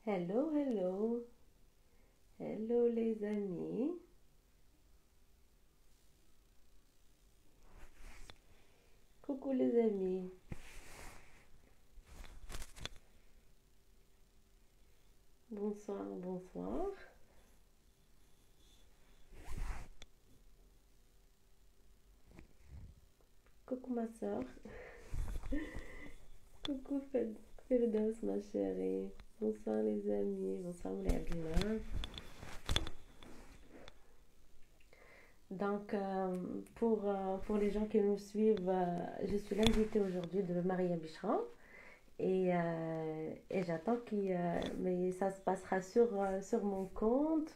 Hello, hello, hello les amis. Coucou les amis. Bonsoir, bonsoir. Coucou ma soeur. Coucou Firdaus ma chérie. Bonsoir les amis. Bonsoir les Abdullah. Donc, pour les gens qui nous suivent, je suis l'invitée aujourd'hui de Maria Bichra. Et j'attends mais ça se passera sur mon compte.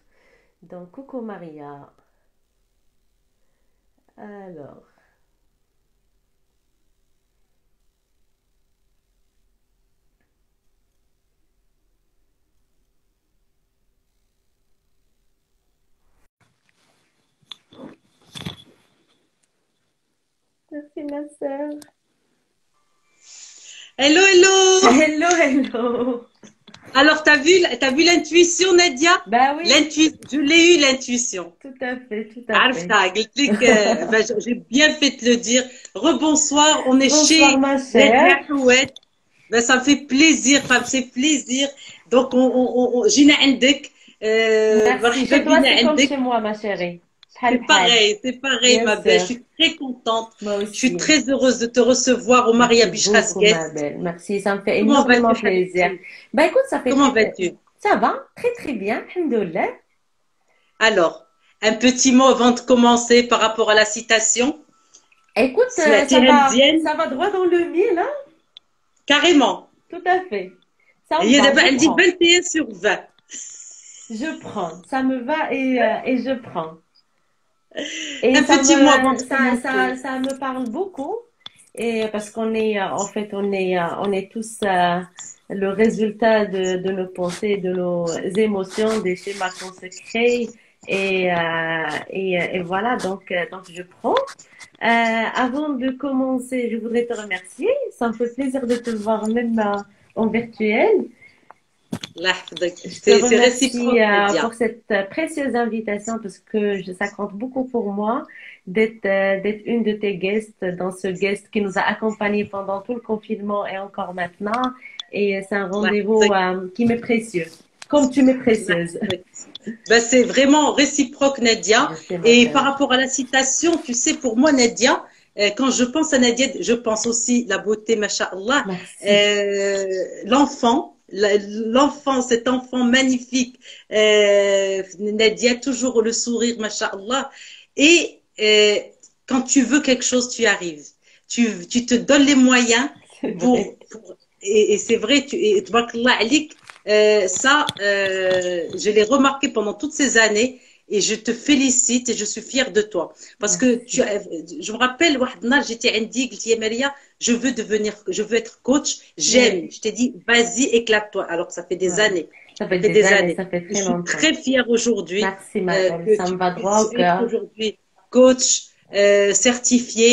Donc, coucou Maria. Alors, merci ma soeur. Hello, hello! Hello, hello. Alors, t'as vu l'intuition, Nadia? Bah oui, Je l'ai eu, l'intuition. tout à fait, tout à fait. عرفتها قلت لك j'ai bien fait de le dire. Rebonsoir, on est Bonsoir chez ma chère. Nadia Houet. Ben, ça me fait plaisir, ça me fait plaisir. Donc, جينا عندك. Merci. مرحبا Chez toi, بينا c'est comme عندك. chez moi, ma chérie. Bhal bhal. C'est pareil, Bien ma belle. Je sûr. suis très contente. Moi Je suis aussi. très heureuse de te recevoir au Maria Merci Bichras beaucoup, ma Guest. belle. Merci. Ça me fait Comment vas-tu, énormément plaisir. Habibti? Bah écoute, ça fait Comment très, vas-tu? ça va très très bien. Alhamdoulilah. Alors, un petit mot avant de commencer par rapport à la citation. Écoute, سمعتيها مزيان ça va droit dans le mille, hein? carrément. Tout à fait. Ça me هي va, دابا je عندي prends. 21 sur 20. Je prends. Ça me va et je prends. Et Un petit mot avant de commencer. ça me parle beaucoup. Et parce qu'on est, en fait, on est tous le résultat de nos pensées, de nos émotions, des schémas qu'on se crée. Et voilà, donc je prends. Avant de commencer, je voudrais te remercier. Ça me fait plaisir de te voir même en virtuel. الله يحفظك. Je te C'est remercie réciproque, Nadia. pour cette précieuse invitation parce que ça compte beaucoup pour moi d'être une de tes guests dans ce guest qui nous a accompagnés pendant tout le confinement et encore maintenant. Et c'est un الله rendez-vous يحفظك. qui m'est précieux, comme tu m'es الله précieuse. يحفظك. Ben, c'est vraiment réciproque, Nadia. Je sais, ma Et par chère. rapport à la citation, tu sais, pour moi, Nadia, quand je pense à Nadia, je pense aussi la beauté, masha'Allah, Merci. l'enfant, cet enfant magnifique, Nadia, toujours le sourire, masha'Allah. Et quand tu veux quelque chose, tu y arrives. Tu te donnes les moyens C'est vrai. et c'est vrai, et tabarakallah alik, je l'ai remarqué pendant toutes ces années et je te félicite et je suis fière de toi. Parce que Merci. je me rappelle, واحد النهار, j'étais عندي, قلت يا Maria, je veux être coach, Oui. j'aime. Je t'ai dit, vas-y, éclate-toi. Alors que ça fait des Ouais. années. Ça Ça fait fait des des années, années. ça fait Et je très suis longtemps. très fière aujourd'hui Merci, ma belle. que Ça tu me va droit au puisses être cœur. aujourd'hui coach, certifié,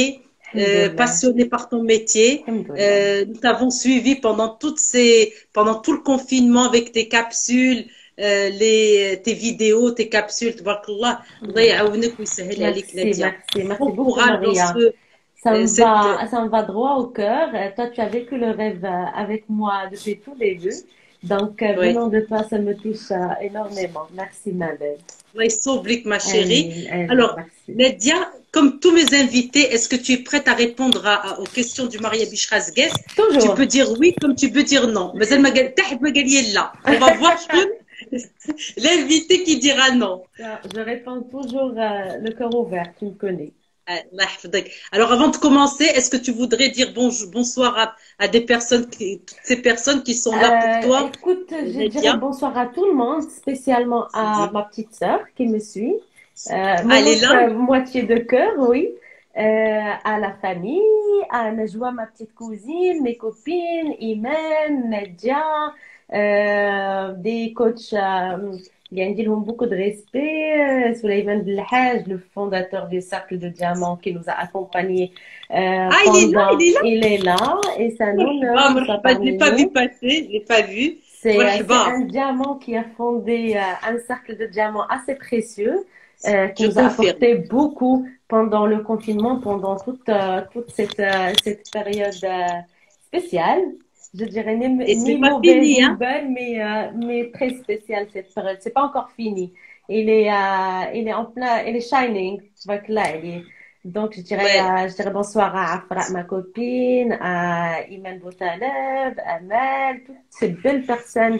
Alhamdoulilah. passionné par ton métier. Alhamdoulilah. Nous t'avons suivi pendant tout le confinement avec tes capsules, tes vidéos, tes capsules. Tabarakallah. Allah Alhamdoulilah. يعاونك ويسهل عليك, Merci, Nadia. merci, merci Bon beaucoup, courage dans Maria. cette, Ça me va droit au cœur. Toi, tu as vécu le rêve avec moi depuis tout début. Donc, oui. venant de toi, ça me touche énormément. Merci, ma belle. Allah يصوب ma chérie. Amin, amin, Alors, merci. Nadia, comme tous mes invités, est-ce que tu es prête à répondre aux questions du Maria Bichras Guest? Tu Toujours. peux dire oui comme tu peux dire non. Mais elle m'a dit, là. On va voir l'invité qui dira non. Je réponds toujours le cœur ouvert, tu me connais. Allah يحفظك. Alors, avant de commencer, est-ce que tu voudrais dire bonsoir à des personnes, toutes ces personnes qui sont là pour toi, Écoute, je dirais Nadia? bonsoir à tout le monde, spécialement à ma petite sœur qui me suit, mon Elle est autre là? moitié de cœur, oui, à la famille, à Najwa, ma petite cousine, mes copines, Imen, Nadia, des coachs qui ont beaucoup de respect, Souleymane Belhaj, le fondateur du Cercle de Diamants qui nous a accompagnés Ah, il est là, il est là. il est là et c'est un honneur Ah, qu'il soit مرحبا, je l'ai parmi pas vu nous. passer, je l'ai pas vu. مرحبا. C'est un diamant qui a fondé un cercle de diamants assez précieux qui Je nous a confirme. apporté beaucoup pendant le confinement, pendant toute cette période spéciale. Je dirais Et c'est ni pas mauvaise fini, ni hein? bonne, mais très spéciale cette période. C'est pas encore fini. Il est en plein, il est shining. Tu vois que là, il est. Donc, Ouais. je dirais bonsoir à Afra, ma copine, à Iman Boutaleb, à Mel, toutes ces belles personnes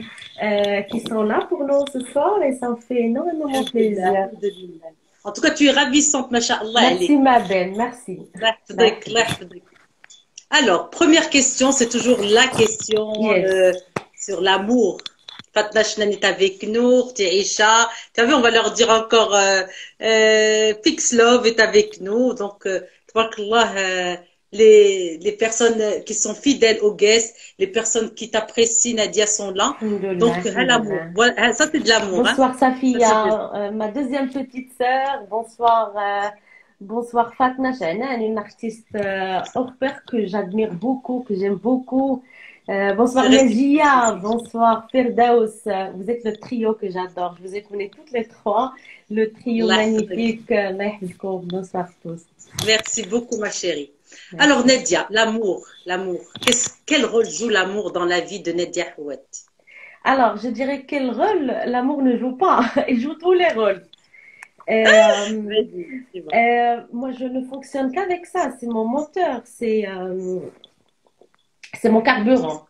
qui sont là pour nous ce soir et ça me fait énormément Alhamdulillah, plaisir. alhamdulillah. En tout cas, tu es ravissante, Masha'Allah, Merci, Ali. ma belle, merci. Allah yahfadek, Merci. Allah yahfadek. Alors, première question, c'est toujours la question Yes. sur l'amour. Fatna Chnan est avec nous, Isha. Tu as vu, on va leur dire encore Pix Love est avec nous. Donc, tabarakallah, les personnes qui sont fidèles aux guests, les personnes qui t'apprécient, Nadia, sont là. Alhamdulillah, Donc, l'amour. alhamdulillah. Voilà, ça, c'est de l'amour. Hein. Bonsoir, Ça, c'est de... Safia, ma deuxième petite sœur. Bonsoir, bonsoir, Fatna Chahnan, une artiste hors-pair que j'admire beaucoup, que j'aime beaucoup. C'est Bonsoir, réciproque. Najia. Bonsoir, Firdaus. Vous êtes le trio que j'adore. Je vous ai connu toutes les trois. Le trio Allah yahfadek. magnifique. Allah yahfidkoum. Bonsoir tous. Merci beaucoup, ma chérie. Alors, Merci. Nadia, l'amour. Quel rôle joue l'amour dans la vie de Nadia Houet? Alors, je dirais quel rôle l'amour ne joue pas. Il joue tous les rôles. Euh, Vas-y, dis-moi. moi, je ne fonctionne qu'avec ça. C'est mon moteur, c'est mon carburant.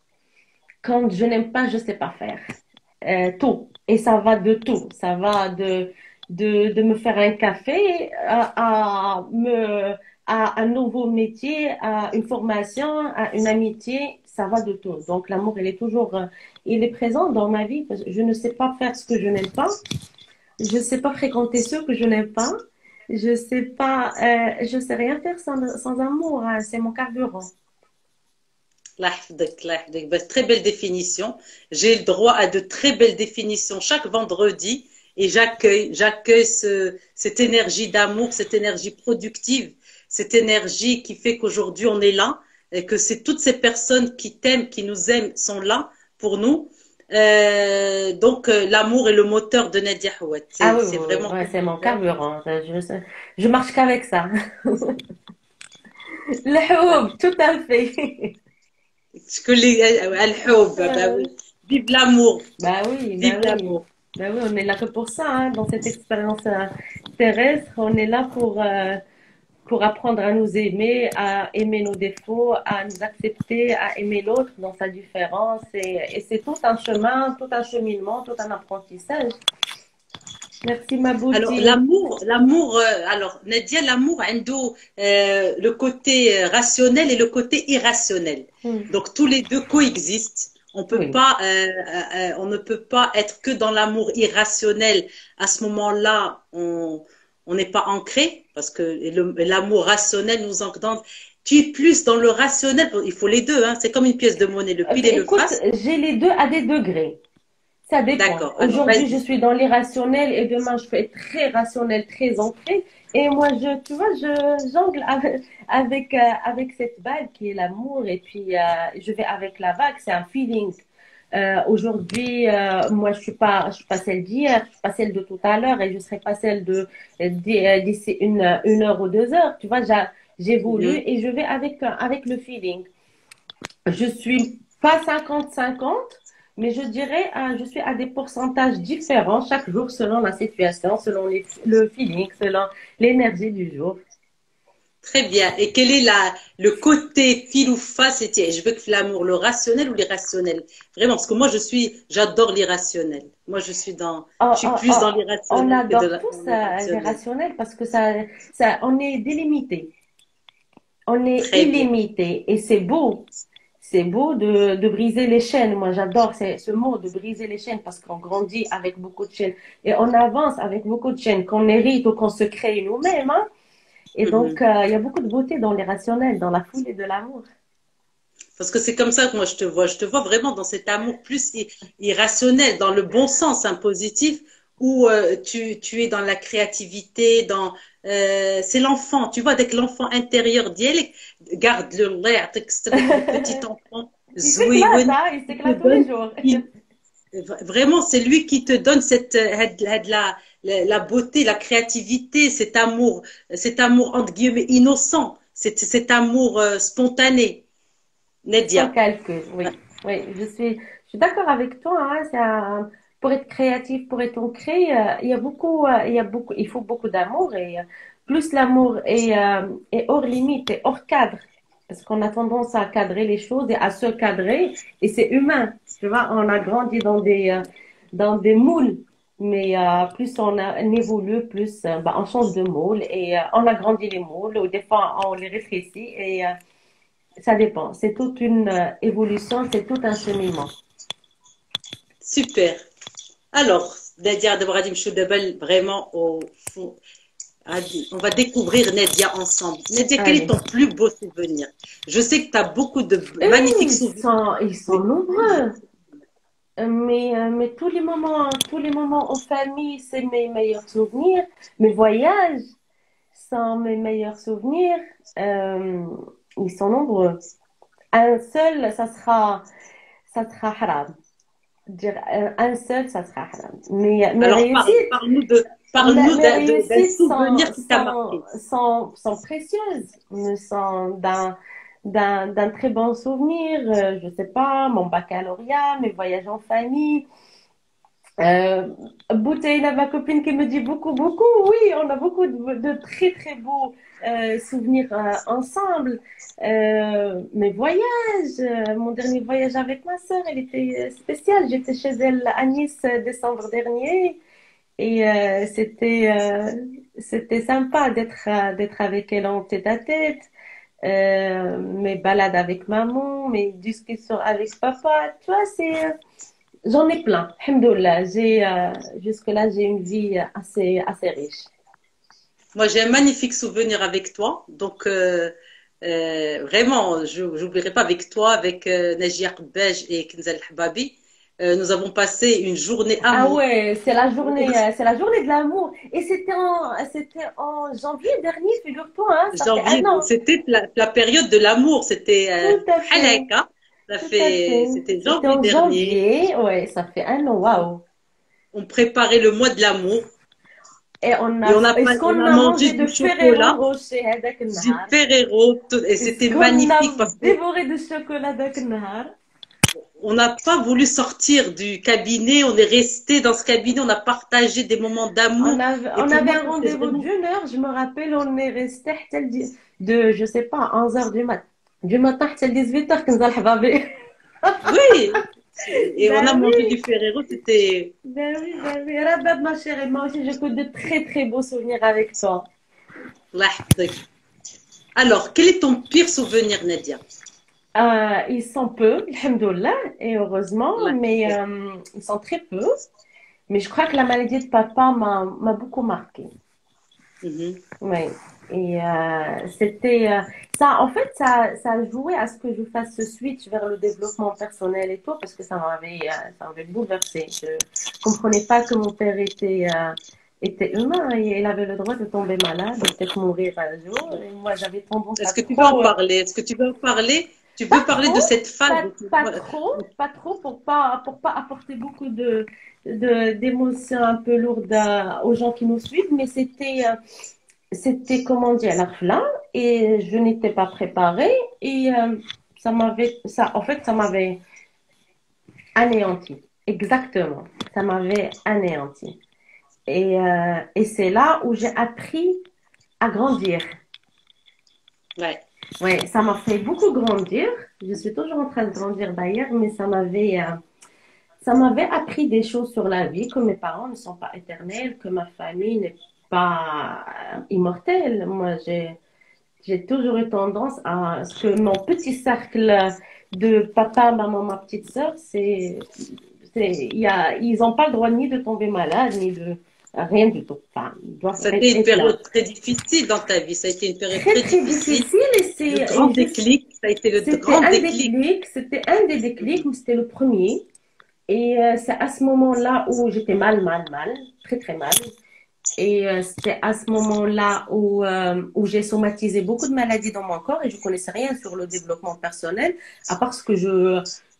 Quand je n'aime pas, je ne sais pas faire. Tout. Et ça va de tout. Ça va de me faire un café à un nouveau métier, à une formation, à une amitié. Ça va de tout. Donc, l'amour, il est présent dans ma vie. Parce que je ne sais pas faire ce que je n'aime pas. Je ne sais pas fréquenter ceux que je n'aime pas. Je sais rien faire sans amour. Hein. C'est mon carburant. Allah yahfadek, Allah yahfadek. Ben, très belle définition. J'ai le droit à de très belles définitions chaque vendredi et j'accueille cette énergie d'amour, cette énergie productive, cette énergie qui fait qu'aujourd'hui on est là et que c'est toutes ces personnes qui t'aiment, qui nous aiment, sont là pour nous. Donc, l'amour est le moteur de Nadia Houet. Ah oui, C'est oui, oui, vraiment ouais, comme c'est mon ça. carburant. Je marche qu'avec ça. Le houb, tout à fait. Bah oui. Vive l'amour, Bah oui, bah vive oui. l'amour. Bah oui, on est là que pour ça, hein, dans cette expérience terrestre. On est là pour apprendre à nous aimer, à aimer nos défauts, à nous accepter, à aimer l'autre dans sa différence. Et c'est tout un chemin, tout un cheminement, tout un apprentissage. Merci, ma Alors, beauty. alors, Nadia, l'amour, عنده, le côté rationnel et le côté irrationnel. Hmm. Donc, tous les deux coexistent. Oui. On ne peut pas être que dans l'amour irrationnel. À ce moment-là, on n'est pas ancré parce que l'amour rationnel nous encadre. Tu es plus dans le rationnel. Il faut les deux, hein. C'est comme une pièce de monnaie, le pile et le Écoute, face. j'ai les deux à des degrés. Ça dépend. D'accord. Alors, Aujourd'hui, je vas-y. suis dans l'irrationnel et demain, je peux être très rationnel, très ancré. Et moi, tu vois, je jongle avec cette bague qui est l'amour et puis je vais avec la vague, c'est un feeling. Aujourd'hui, moi, je suis pas celle d'hier, je suis pas celle de tout à l'heure et je serai pas celle d'ici une heure ou 2 heures. Tu vois, j'évolue Mhm. et je vais avec le feeling. Je suis pas 50-50, mais je dirais, je suis à des pourcentages différents chaque jour selon la situation, selon le feeling, selon l'énergie du jour. Très bien. Et quel est le côté pile ou face? Je veux que l'amour, le rationnel ou l'irrationnel? Vraiment, parce que moi, j'adore l'irrationnel. Moi, Oh, je suis oh, plus oh, dans on l'irrationnel que adore dans tous les l'irrationnel. rationnels parce que on est délimité, on est Très bien. illimité et c'est beau. C'est beau de briser les chaînes. Moi, j'adore ce mot de briser les chaînes parce qu'on grandit avec beaucoup de chaînes et on avance avec beaucoup de chaînes qu'on hérite ou qu'on se crée nous-mêmes. Hein. Et donc, Mhm. il y a beaucoup de beauté dans les rationnels, dans la foule et de l'amour. Parce que c'est comme ça que moi, je te vois. Je te vois vraiment dans cet amour plus irrationnel, dans le bon sens, hein, positif, où tu es dans la créativité, c'est l'enfant. Tu vois, avec l'enfant intérieur d'Yelek, garde-le, avec le petit enfant, Il s'éclate, Zouiwen, hein, il qui te s'éclate tous les donne, jours. Vraiment, c'est lui qui te donne la beauté, la créativité, cet amour entre guillemets innocent, cet amour spontané. Sans Nedia. calcul, oui. Oui, je suis d'accord avec toi, hein, pour être créatif, pour être ancré, il faut beaucoup d'amour et plus l'amour est hors limite, est hors cadre, parce qu'on a tendance à cadrer les choses et à se cadrer, et c'est humain, tu vois, on a grandi dans des moules, mais plus on évolue, plus bah, on change de moule et on agrandit les moules, ou des fois on les rétrécit et ça dépend. C'est toute une évolution, c'est tout un cheminement. Super. Alors, Nadia Debradim Choudebel, vraiment, on va découvrir Nadia ensemble. Nadia, quel est Allez. ton plus beau souvenir? Je sais que tu as beaucoup de Et magnifiques souvenirs, ils sont mais nombreux. Mais tous les moments en famille, c'est mes meilleurs souvenirs. Mes voyages sont mes meilleurs souvenirs. Euh, ils sont nombreux. Un seul, ça sera haram. Dire un seul, ça sera haram. Mais mes alors réussites, parle-nous d'un Mes réussites souvenir qui t'a marqué. sont précieuses, me sont d'un très bon souvenir. Je sais pas, mon baccalauréat, mes voyages en famille. Euh, Boutaïna, ma copine qui me dit beaucoup, oui, on a beaucoup de très très beaux souvenirs ensemble. Mes voyages, mon dernier voyage avec ma sœur, elle était spéciale. J'étais chez elle à Nice décembre dernier. Et c'était sympa d'être avec elle en tête-à-tête. Mes balades avec maman, mes discussions avec papa. Tu vois, j'en ai plein. Alhamdoulilah, jusque-là, j'ai une vie assez riche. Moi, j'ai un magnifique souvenir avec toi. Donc, vraiment, je n'oublierai pas avec toi, avec Najia Qbej et Kenzel Hababi. Nous avons passé une journée Ah amour. ouais, c'est la journée de l'amour. Et c'était en janvier dernier, figure-toi, hein, ça fait un Janvier, an. c'était la période de l'amour. C'était Tout à fait, Halaka. tout à fait. C'était C'était janvier en dernier. janvier, ouais, ça fait un an, waouh. On préparait le mois de l'amour et Est-ce on qu'on a a mangé mangé de du Ferrero chocolat, Rocher هذاك du النهار؟ Ferrero, et Est-ce c'était qu'on a magnifique parce que dévoré de chocolat ذاك النهار؟ on n'a pas voulu sortir du cabinet, on est resté dans ce cabinet, on a partagé des moments d'amour. Et On pour avait moi, un c'était rendez-vous vraiment, d'une heure, je me rappelle, on est resté je sais pas, 11 heures du matin حتى 18 heures كنزل حبابي. oui. Et on a Ben mangé du oui, Ferrero, c'était, ben oui. Rabat, ma chérie, moi aussi, je de très, très beaux souvenirs avec toi. Allah yahfazek. Alors, quel est ton pire souvenir, Nadia? Ils sont peu, alhamdoulilah, et heureusement, Allah mais yahfazek. ils sont très peu. Mais je crois que la maladie de papa m'a beaucoup marquée. Mhm. Oui. Et ça, en fait, ça a joué à ce que je fasse ce switch vers le développement personnel et tout, parce que ça m'avait bouleversée. Je comprenais pas que mon père était humain et il avait le droit de tomber malade, de peut-être mourir un jour. Et moi, j'avais tendance à Est-ce que tu veux en trop, parler? Est-ce que tu veux en parler? Tu pas peux parler de trop, cette phase? pas trop pour pas apporter beaucoup d'émotions un peu lourdes aux gens qui nous suivent, mais c'était comment dire, la là et je n'étais pas préparée et ça m'avait anéanti. Exactement. Ça m'avait anéanti. Et c'est là où j'ai appris à grandir. Ouais. Ouais, ça m'a fait beaucoup grandir. Je suis toujours en train de grandir d'ailleurs, mais ça m'avait appris des choses sur la vie, que mes parents ne sont pas éternels, que ma famille n'est pas immortelle. Moi, j'ai toujours eu tendance à ce que mon petit cercle de papa, maman, ma petite sœur, ils n'ont pas le droit ni de tomber malade, ni de rien du tout. Enfin, ils doivent Ça a été une être là. période très difficile dans ta vie. Ça a été une période Très, très très difficile. difficile Le grand et déclic, ça a été le grand déclic. c'était un des déclics, mais c'était le premier. Et c'est à ce moment-là où j'étais mal, très, très mal. Et c'était à ce moment-là où j'ai somatisé beaucoup de maladies dans mon corps et je connaissais rien sur le développement personnel, à part ce que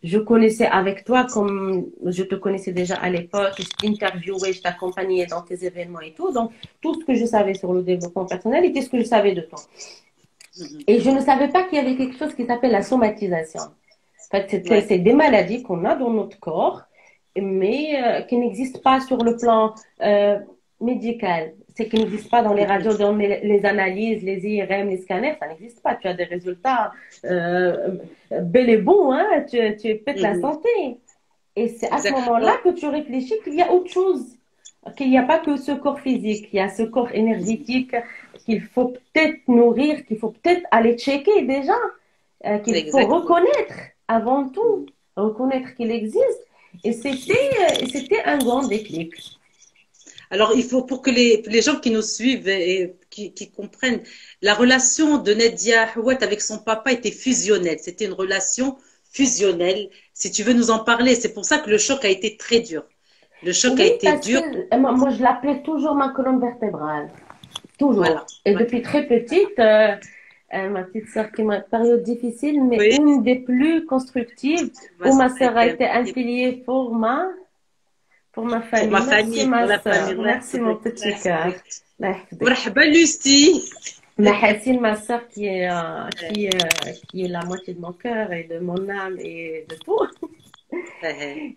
je connaissais avec toi comme je te connaissais déjà à l'époque, je t'interviewais, je t'accompagnais dans tes événements et tout. Donc, tout ce que je savais sur le développement personnel était ce que je savais de toi. Mhm. Et je ne savais pas qu'il y avait quelque chose qui s'appelle la somatisation. En fait, Ouais, c'est des maladies qu'on a dans notre corps, mais qui n'existent pas sur le plan médical. C'est qui n'existent pas dans les mhm. radios, dans les analyses, les IRM, les scanners, ça n'existe pas. Tu as des résultats bel et bons, hein, tu pètes la Mhm. santé. Et c'est à ce Exact. moment-là que tu réfléchis qu'il y a autre chose, qu'il n'y a pas que ce corps physique, il y a ce corps énergétique qu'il faut peut-être nourrir, qu'il faut peut-être aller checker déjà, qu'il faut Exactement. reconnaître avant tout, Mhm. reconnaître qu'il existe. Et c'était un grand déclic. Alors, il faut pour que les gens qui nous suivent et qui comprennent, la relation de Nadia Houet avec son papa était fusionnelle. C'était une relation fusionnelle. Si tu veux nous en parler, c'est pour ça que le choc a été très dur. Le choc a Oui, été parce que dur. moi, je l'appelais toujours ma colonne vertébrale. Toujours. Voilà. Et Ouais. depuis très petite, ma petite sœur qui m'a une période difficile, mais Oui, une des plus constructives, moi, où ça ma a sœur a été un été un pilier pilier pour ma pour ma famille. Merci famille, pour ma la famille. sœur, Allah merci mon يحفظك. الله petit cœur. يحفظك. Allah يحفظك. مرحبا Lucie. Mahasine, ma sœur qui est la moitié de mon cœur et de mon âme et de tout.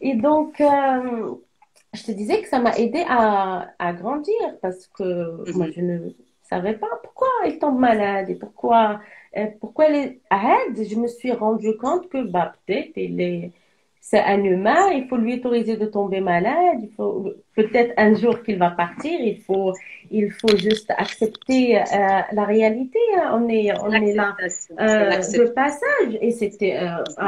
Et donc, je te disais que ça m'a aidé à grandir parce que moi, Mhm. je ne savais pas pourquoi elle tombe malade et pourquoi elle est aide. Je me suis rendu compte que bah, peut-être c'est un humain, il faut lui autoriser de tomber malade, il faut peut-être un jour qu'il va partir, il faut juste accepter la réalité, hein. C'est On est là l'acceptation. C'est de l'acceptation. passage et c'était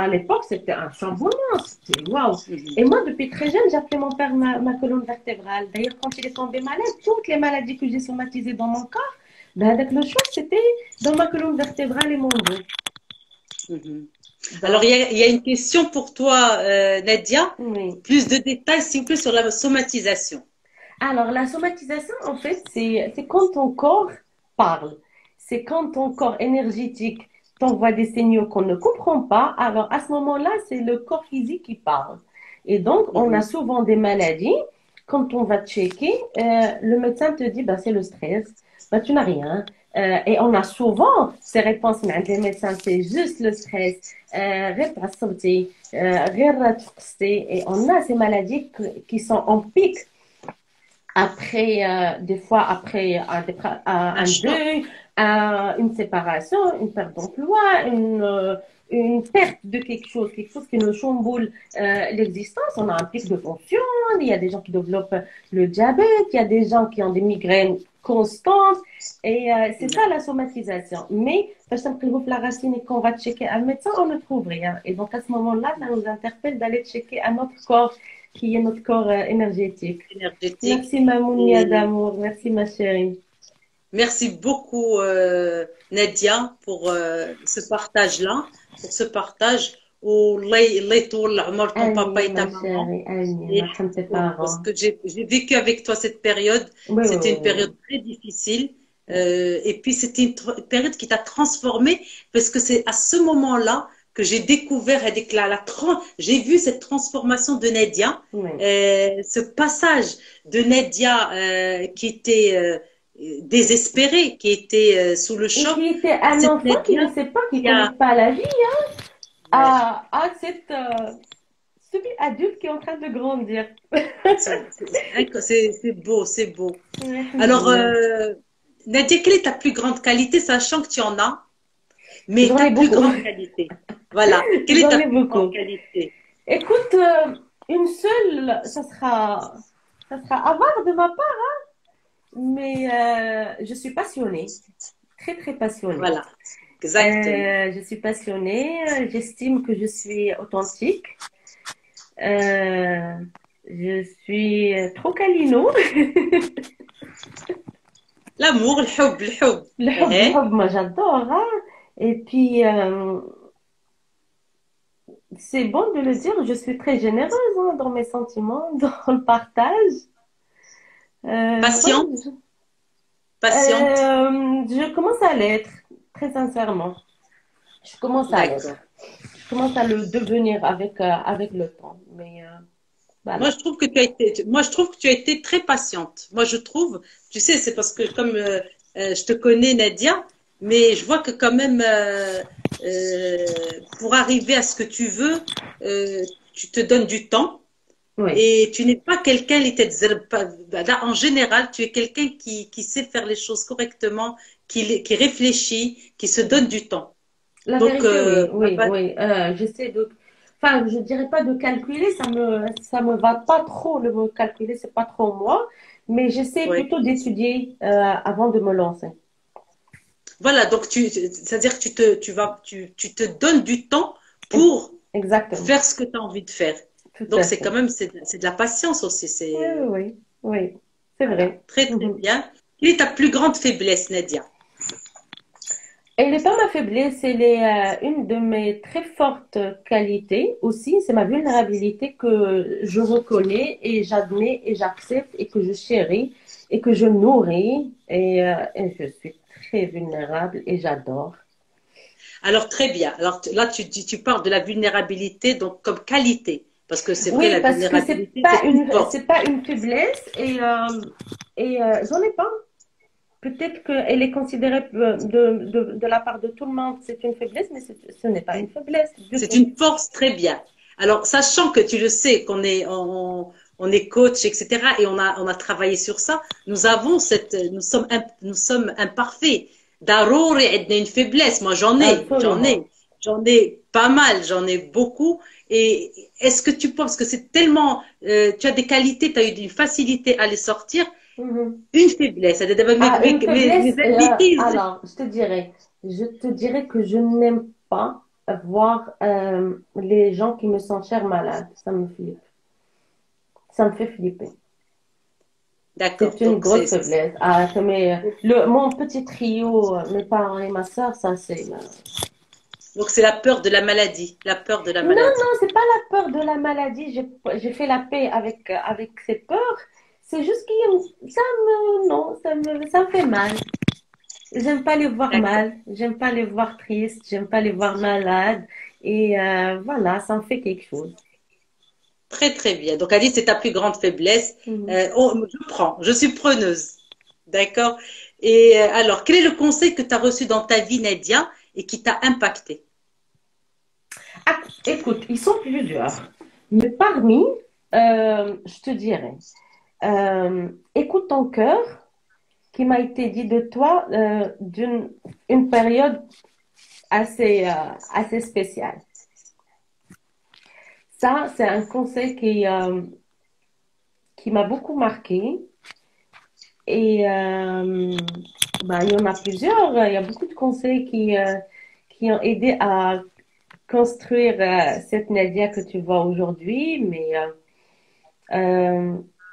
à l'époque c'était un chamboulement, c'était waouh. Mhm. Et moi depuis très jeune j'appelais mon père ma colonne vertébrale. D'ailleurs quand il est tombé malade, toutes les maladies que j'ai somatisées dans mon corps, ben, avec le choc c'était dans ma colonne vertébrale et mon dos. Mhm. Alors, Donc il y a une question pour toi, Nadia. oui. Plus de détails, s'il vous plaît, sur la somatisation. Alors, la somatisation, en fait, c'est quand ton corps parle. C'est quand ton corps énergétique t'envoie des signaux qu'on ne comprend pas. Alors, à ce moment-là, c'est le corps physique qui parle. Et donc, on a Mhm. souvent des maladies. Quand on va checker, le médecin te dit, bah, c'est le stress. Bah, tu n'as rien. Et on a souvent ces réponses, mais les médecins, c'est juste le stress. غير تعصبتي, غير تفقستي. Et on a ces maladies qui sont en pic après, des fois après Un un choc. deuil, une séparation, une perte d'emploi, une perte de quelque chose qui nous chamboule l'existence. On a un pic de tension, il y a des gens qui développent le diabète, il y a des gens qui ont des migraines constantes, et c'est ça la somatisation. Mais, parce que la racine et qu'on va checker un médecin, on ne trouve rien. Et donc à ce moment-là, ça nous interpelle d'aller checker un autre corps qui est notre corps énergétique. Énergétique. Merci ma mounia Et d'amour, merci ma chérie. merci beaucoup, Nadia, pour ce partage-là, pour ce partage où Allah يطول عمر ton papa Amin et ta ma maman. chérie, Amin, Et raham tes voilà, parce parents. que j'ai vécu avec toi cette période. Oui, oui, C'était oui, une période oui. très difficile. Oui. Et puis, c'était une période qui t'a transformée parce que c'est à ce moment-là que j'ai découvert avec j'ai vu cette transformation de Nadia, Oui. ce passage de Nadia qui était désespérée, qui était sous le Et choc, qui était à un cette enfant qui ne Nadia sait pas, qui ne qui connaît a... pas la vie, Ouais, à cette celui adulte qui est en train de grandir. c'est beau, c'est beau. Alors, Alhamdulillah. Nadia, quelle est ta plus grande qualité, sachant que tu en as, mais J'en ta ai plus beaucoup. grande qualité? Voilà. Quelle est J'en ta ai plus grande beaucoup. qualité? Écoute, une seule, ça sera avare de ma part, mais je suis passionnée, très très passionnée. Voilà. Exactement. Je suis passionnée, j'estime que je suis authentique, euh, je suis trop câlino. L'amour, le hub. Le Eh, hub, moi j'adore, hein. Et puis, c'est bon de le dire, je suis très généreuse hein, dans mes sentiments, dans le partage. Ouais, patiente, patiente. je commence à l'être, très sincèrement. Je commence à l'être. D'accord. commence à le devenir avec le temps. Mais Moi, voilà. je trouve que moi, je trouve que tu as été très patiente. Moi, je trouve, tu sais, c'est parce que comme je te connais, Nadia, mais je vois que quand même, pour arriver à ce que tu veux, tu te donnes du temps. Oui. Et tu n'es pas quelqu'un, là, en général, tu es quelqu'un qui sait faire les choses correctement, qui réfléchit, qui se donne du temps. La Donc, vérité, oui, oui, oui. J'essaie de, enfin, je dirais pas de calculer, ça me va pas trop le mot calculer, c'est pas trop moi, mais j'essaie ouais. plutôt d'étudier avant de me lancer. Voilà, donc c'est-à-dire que tu te donnes du temps Ex- pour Exactement, faire ce que tu as envie de faire. tout Donc, à c'est quand fait. même, c'est de la patience aussi. Oui, oui, oui, oui, c'est Voilà, vrai. très, très Mhm. bien. Quelle est ta plus grande faiblesse, Nadia? Elle n'est pas ma faiblesse, elle est une de mes très fortes qualités aussi. C'est ma vulnérabilité que je reconnais et j'admets et j'accepte et que je chéris et que je nourris. Et je suis très vulnérable et j'adore. Alors, très bien. Alors, là, tu parles de la vulnérabilité, donc comme qualité. Parce que c'est vrai, Oui, la parce que vulnérabilité, c'est une force. c'est pas une faiblesse et j'en ai pas. Peut-être qu'elle est considérée de la part de tout le monde, c'est une faiblesse, mais ce n'est pas une faiblesse du C'est tout. une force très bien. Alors, sachant que tu le sais, on est coach, etc., et on a travaillé sur ça, nous sommes imparfaits. Daruri a une faiblesse. Moi, Absolument. j'en ai pas mal, j'en ai beaucoup. Et est-ce que tu penses que c'est tellement, tu as des qualités, tu as eu une facilité à les sortir, Mhm. une faiblesse. Ah, une Mes faiblesse, invités, alors, je te dirais que je n'aime pas voir les gens qui me sont chers malades. Ça me flippe. Ça me fait flipper. d'accord. C'est une Donc, grosse faiblesse. Ah, mon petit trio, mes parents et ma soeur, ça c'est. donc c'est la peur de la maladie, la peur de la Non, non, maladie. c'est pas la peur de la maladie. J'ai fait la paix avec ces peurs. C'est juste que non, ça me fait mal. J'aime pas les voir D'accord. mal, j'aime pas les voir tristes, j'aime pas les voir malades. Et voilà, ça me fait quelque chose. Très, très bien. Donc, Alice, c'est ta plus grande faiblesse. Mhm. Je prends, je suis preneuse. D'accord. Et alors, quel est le conseil que tu as reçu dans ta vie, Nadia, et qui t'a impacté? Ah, écoute, ils sont plusieurs. Mais parmi, je te dirais, écoute ton cœur qui m'a été dit de toi d'une une période assez spéciale. Ça, c'est un conseil qui m'a beaucoup marqué. Et bah, il y en a plusieurs. Il y a beaucoup de conseils qui ont aidé à construire cette Nadia que tu vois aujourd'hui. Mais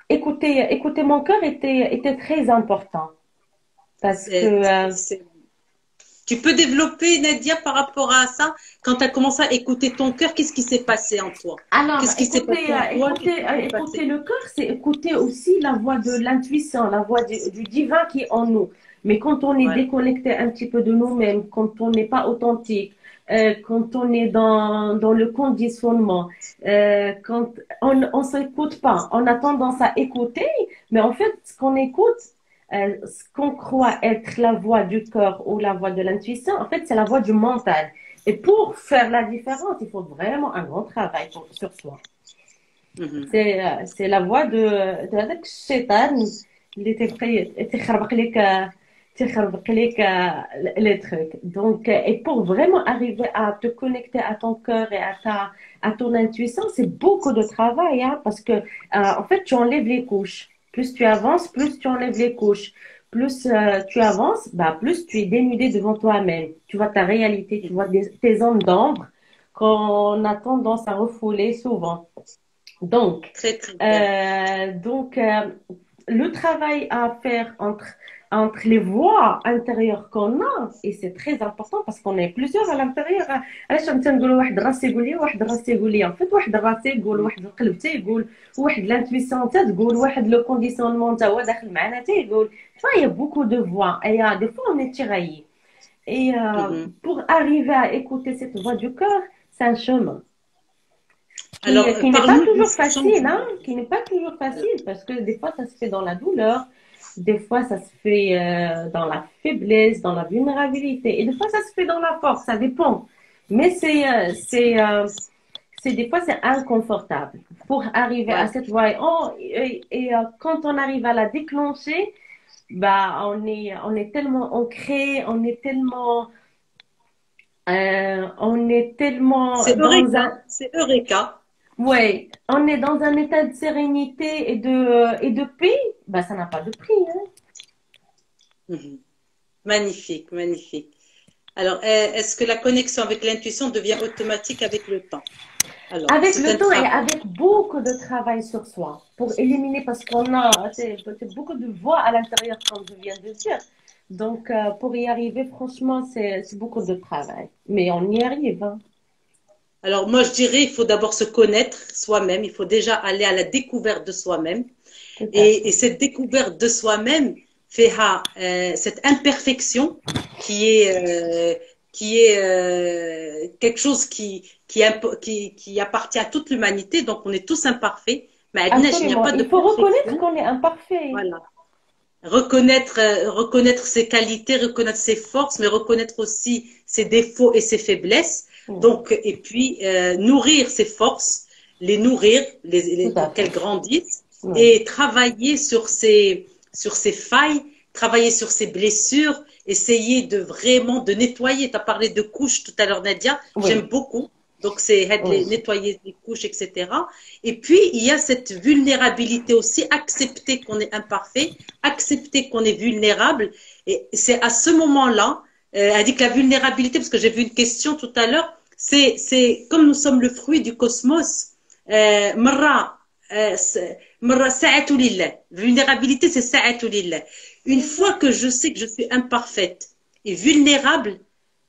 écouter mon cœur était très important parce que C'est- c'est- Tu peux développer, Nadia, par rapport à ça? Quand tu as commencé à écouter ton cœur, qu'est-ce qui s'est passé en toi? alors Qu'est-ce qui s'est passé en toi? Qu'est-ce qui s'est écouter passé? le cœur, c'est écouter aussi la voix de l'intuition, la voix du divin qui est en nous. Mais quand on est Voilà. déconnecté un petit peu de nous-mêmes, quand on n'est pas authentique, quand on est dans le conditionnement, quand on s'écoute pas, on a tendance à écouter, mais en fait, ce qu'on écoute, ce qu'on croit être la voix du cœur ou la voix de l'intuition, en fait, c'est la voix du mental. Et pour faire la différence, il faut vraiment un grand travail sur soi. Mhm. C'est la voix de هذاك الشيطان اللي تخربق لك les trucs. Donc, et pour vraiment arriver à te connecter à ton cœur et à ton intuition, c'est beaucoup de travail, hein, parce que, en fait, tu enlèves les couches. Plus tu avances, plus tu enlèves les couches. Plus tu avances, bah, plus tu es dénudé devant toi-même. Tu vois ta réalité, tu vois tes zones d'ombre qu'on a tendance à refouler souvent. Donc, Très, très bien. euh, donc euh, le travail à faire entre les voix intérieures qu'on a, et c'est très important parce qu'on est plusieurs à l'intérieur. علاش تنقولوا واحد الراس يقول لي واحد الراس يقول لي en fait واحد الراس يقول واحد القلب تيقول واحد الانتويسيون تقول واحد لو كونديسيونمون تا هو داخل معنا تيقول. Tu vois, il y a beaucoup de voix et des fois on est tiraillé. Et Mhm. pour arriver à écouter cette voix du cœur, c'est un chemin Alors, qui n'est pas parle-nous de toujours ce facile, changement. hein, qui n'est pas toujours facile parce que des fois ça se fait dans la douleur, des fois ça se fait dans la faiblesse, dans la vulnérabilité, et des fois ça se fait dans la force, ça dépend. Mais c'est des fois c'est inconfortable pour arriver à Ouais. cette voie. Quand on arrive à la déclencher, bah on est tellement ancré, on est tellement C'est dans Eureka. un C'est Eureka. ouais, on est dans un état de sérénité et de paix, bah ça n'a pas de prix, hein. Mhm. Magnifique, magnifique. Alors, est-ce que la connexion avec l'intuition devient automatique avec le temps? Alors, Avec c'est le un temps et travail. avec beaucoup de travail sur soi pour éliminer, parce qu'on a c'est beaucoup de voix à l'intérieur, comme je viens de dire. Donc, pour y arriver, franchement, c'est beaucoup de travail. Mais on y arrive, hein. Alors, moi, je dirais, il faut d'abord se connaître soi-même. Il faut déjà aller à la découverte de soi-même. Tout à fait. Et cette découverte de soi-même fait cette imperfection qui est, quelque chose qui appartient à toute l'humanité. Donc, on est tous imparfaits. Mais il n'y a Absolument. pas de Il faut reconnaître perfection. qu'on est imparfait. Voilà. Reconnaître ses qualités, reconnaître ses forces, mais reconnaître aussi ses défauts et ses faiblesses. Oui, Donc, et puis nourrir ses forces, les nourrir, tout à pour fait. qu'elles grandissent, Oui, et travailler sur ses failles, travailler sur ses blessures, essayer de vraiment de nettoyer. Tu as parlé de couches tout à l'heure, Nadia. J'aime oui, beaucoup. Donc, c'est oui. nettoyer les couches, etc. Et puis, il y a cette vulnérabilité aussi, accepter qu'on est imparfait, accepter qu'on est vulnérable. Et c'est à ce moment-là, elle dit que la vulnérabilité, parce que j'ai vu une question tout à l'heure, c'est comme nous sommes le fruit du cosmos. مرة مرة ساعة لله. Vulnérabilité, c'est ساعة لله. Une fois que je sais que je suis imparfaite et vulnérable,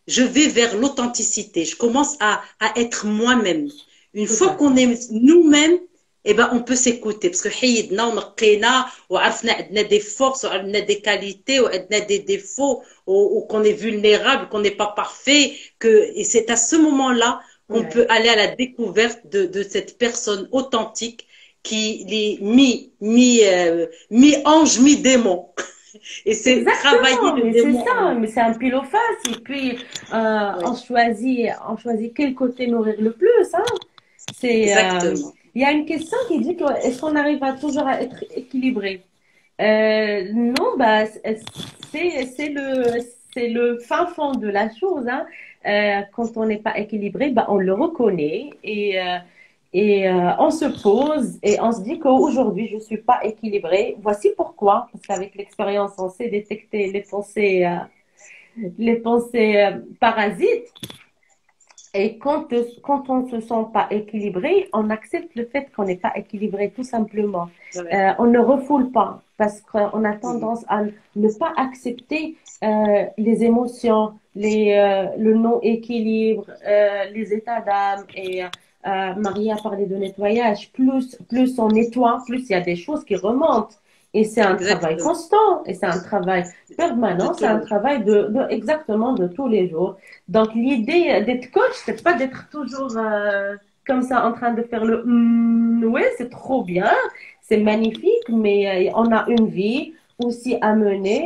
je vais vers l'authenticité. Je commence à être moi-même. Une Tout fois à fait. qu'on est nous-mêmes, eh ben, on peut s'écouter. Parce que حيدنا ونقينا وعرفنا عندنا des forces, وعندنا des qualités, وعندنا des défauts, ou qu'on est vulnérable, qu'on n'est pas parfait, et c'est à ce moment-là qu'on Ouais. peut aller à la découverte de cette personne authentique qui est mi-ange, mi-démon. Et c'est travailler Exactement, le mais c'est démon en ça, nous. mais c'est un pile ou face. Et puis, Ouais, on choisit quel côté nourrir le plus, hein. exactement. Il y a une question qui dit que est-ce qu'on arrive à toujours à être équilibré? Non, bah, c'est c'est le fin fond de la chose, hein. Quand on n'est pas équilibré, bah, on le reconnaît on se pose et on se dit qu'aujourd'hui, je suis pas équilibrée. Voici pourquoi, parce qu'avec l'expérience, on sait détecter les pensées parasites. Et quand on se sent pas équilibré, on accepte le fait qu'on n'est pas équilibré, tout simplement. Ouais. On ne refoule pas parce qu'on a Mhm. tendance à ne pas accepter les émotions, le non-équilibre, les états d'âme. Marie a parlé de nettoyage. Plus on nettoie, plus il y a des choses qui remontent. Et c'est un travail Exactement. constant, et c'est un travail De permanent, c'est tous un les jours. travail exactement de tous les jours. Donc, l'idée d'être coach, c'est pas d'être toujours comme ça en train de faire le ouais, c'est trop bien, c'est magnifique, mais on a une vie aussi à mener.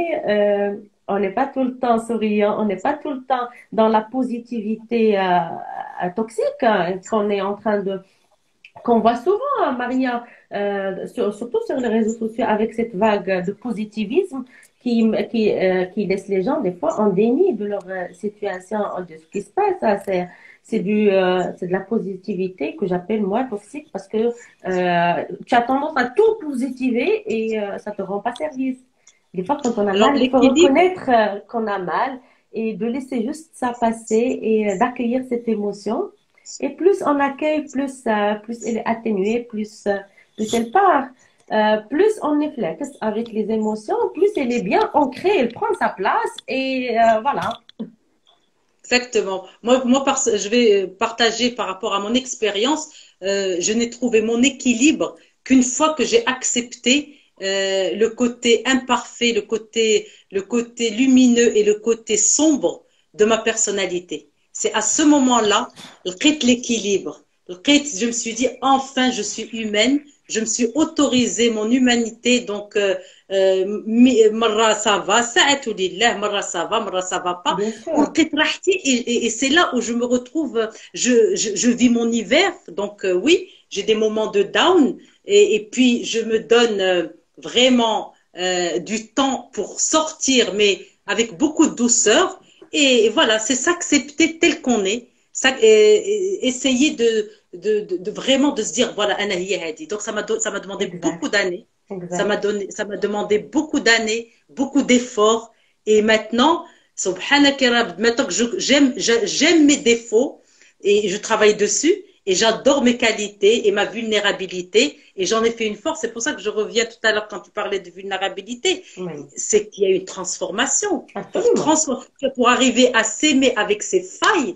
On n'est pas tout le temps souriant, on n'est pas tout le temps dans la positivité toxique qu'on est en train de qu'on voit souvent, hein, Maria, surtout sur les réseaux sociaux, avec cette vague de positivisme qui laisse les gens des fois en déni de leur situation, de ce qui se passe. Hein. C'est de la positivité que j'appelle moi toxique parce que tu as tendance à tout positiver et ça te rend pas service. Des fois, quand on a Alors, mal, il faut l'équilibre, reconnaître qu'on a mal et de laisser juste ça passer et d'accueillir cette émotion et plus on accueille, plus elle est atténuée, plus elle part. Plus on est flex avec les émotions, plus elle est bien ancrée, elle prend sa place et voilà. exactement. Je vais partager par rapport à mon expérience. Je n'ai trouvé mon équilibre qu'une fois que j'ai accepté le côté imparfait, le côté lumineux et le côté sombre de ma personnalité. c'est à ce moment-là, l'équilibre. Je me suis dit, enfin, je suis humaine. Je me suis autorisé mon humanité. Donc, marra ça va, marra ça va pas. Bien sûr. Et c'est là où je me retrouve, je vis mon hiver. Donc, oui, j'ai des moments de down. Et puis, je me donne vraiment du temps pour sortir, mais avec beaucoup de douceur. Et voilà, c'est s'accepter tel qu'on est, essayer de vraiment de se dire, voilà, Anna hiya hadi. Donc ça m'a demandé beaucoup Exact. d'années, Exact. ça m'a demandé beaucoup d'années, beaucoup d'efforts. Et maintenant, subhanak ya Rab, maintenant que j'aime mes défauts et je travaille dessus et j'adore mes qualités et ma vulnérabilité et j'en ai fait une force. C'est pour ça que je reviens tout à l'heure quand tu parlais de vulnérabilité, Oui, c'est qu'il y a une transformation. absolument. Pour arriver à s'aimer avec ses failles,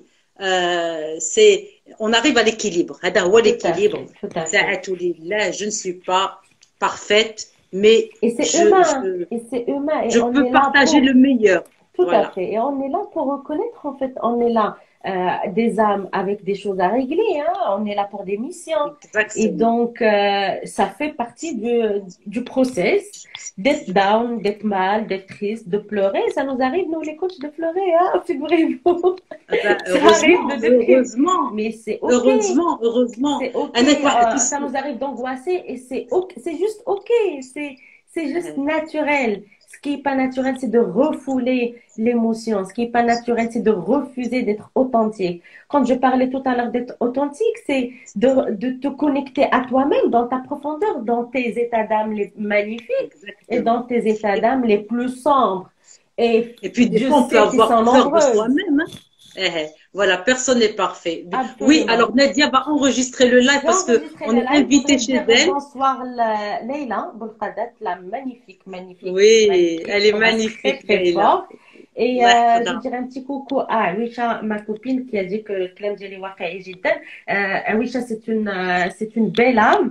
c'est on arrive à l'équilibre. هذا هو Tout à l'équilibre. fait, tout à fait. ساعة لله, je ne suis pas parfaite, mais Et c'est humain, et c'est humain, et je on peux est là partager pour. le meilleur. Tout à Voilà. fait. Et on est là pour reconnaître, en fait, on est là des âmes avec des choses à régler, hein. On est là pour des missions. Et Exactement. donc, ça fait partie du process d'être down, d'être mal, d'être triste, de pleurer. Ça nous arrive, nous, les coachs, de pleurer, hein, figurez-vous. Ah ben, Ça arrive de déprimer. heureusement, Mais c'est OK. heureusement. C'est OK, أنا واحد ça nous arrive d'angoisser et c'est OK, c'est juste OK, c'est juste naturel. Ce qui n'est pas naturel, c'est de refouler l'émotion. Ce qui n'est pas naturel, c'est de refuser d'être authentique. Quand je parlais tout à l'heure d'être authentique, c'est de te connecter à toi-même dans ta profondeur, dans tes états d'âme les magnifiques et Exactement. dans tes états d'âme les plus sombres. Et Et puis, des je fois, on peut sais qu'ils avoir sont peur de nombreuses. soi-même. Hein. Voilà, personne n'est parfait. Oui, Absolument. alors Nadia va enregistrer le live J'ai parce que enregistré on le est live. Je invité voudrais chez dire elle. bonsoir Leïla Bolqadat, la magnifique, magnifique, Oui, magnifique. elle Je est t'embrasse très, magnifique, très Leïla. fort. Et Allah je yahfadha. dirais un petit coucou à Wisha, ma copine, qui a dit que Clem Djeli Wakai Jiddan. Wisha, c'est une belle âme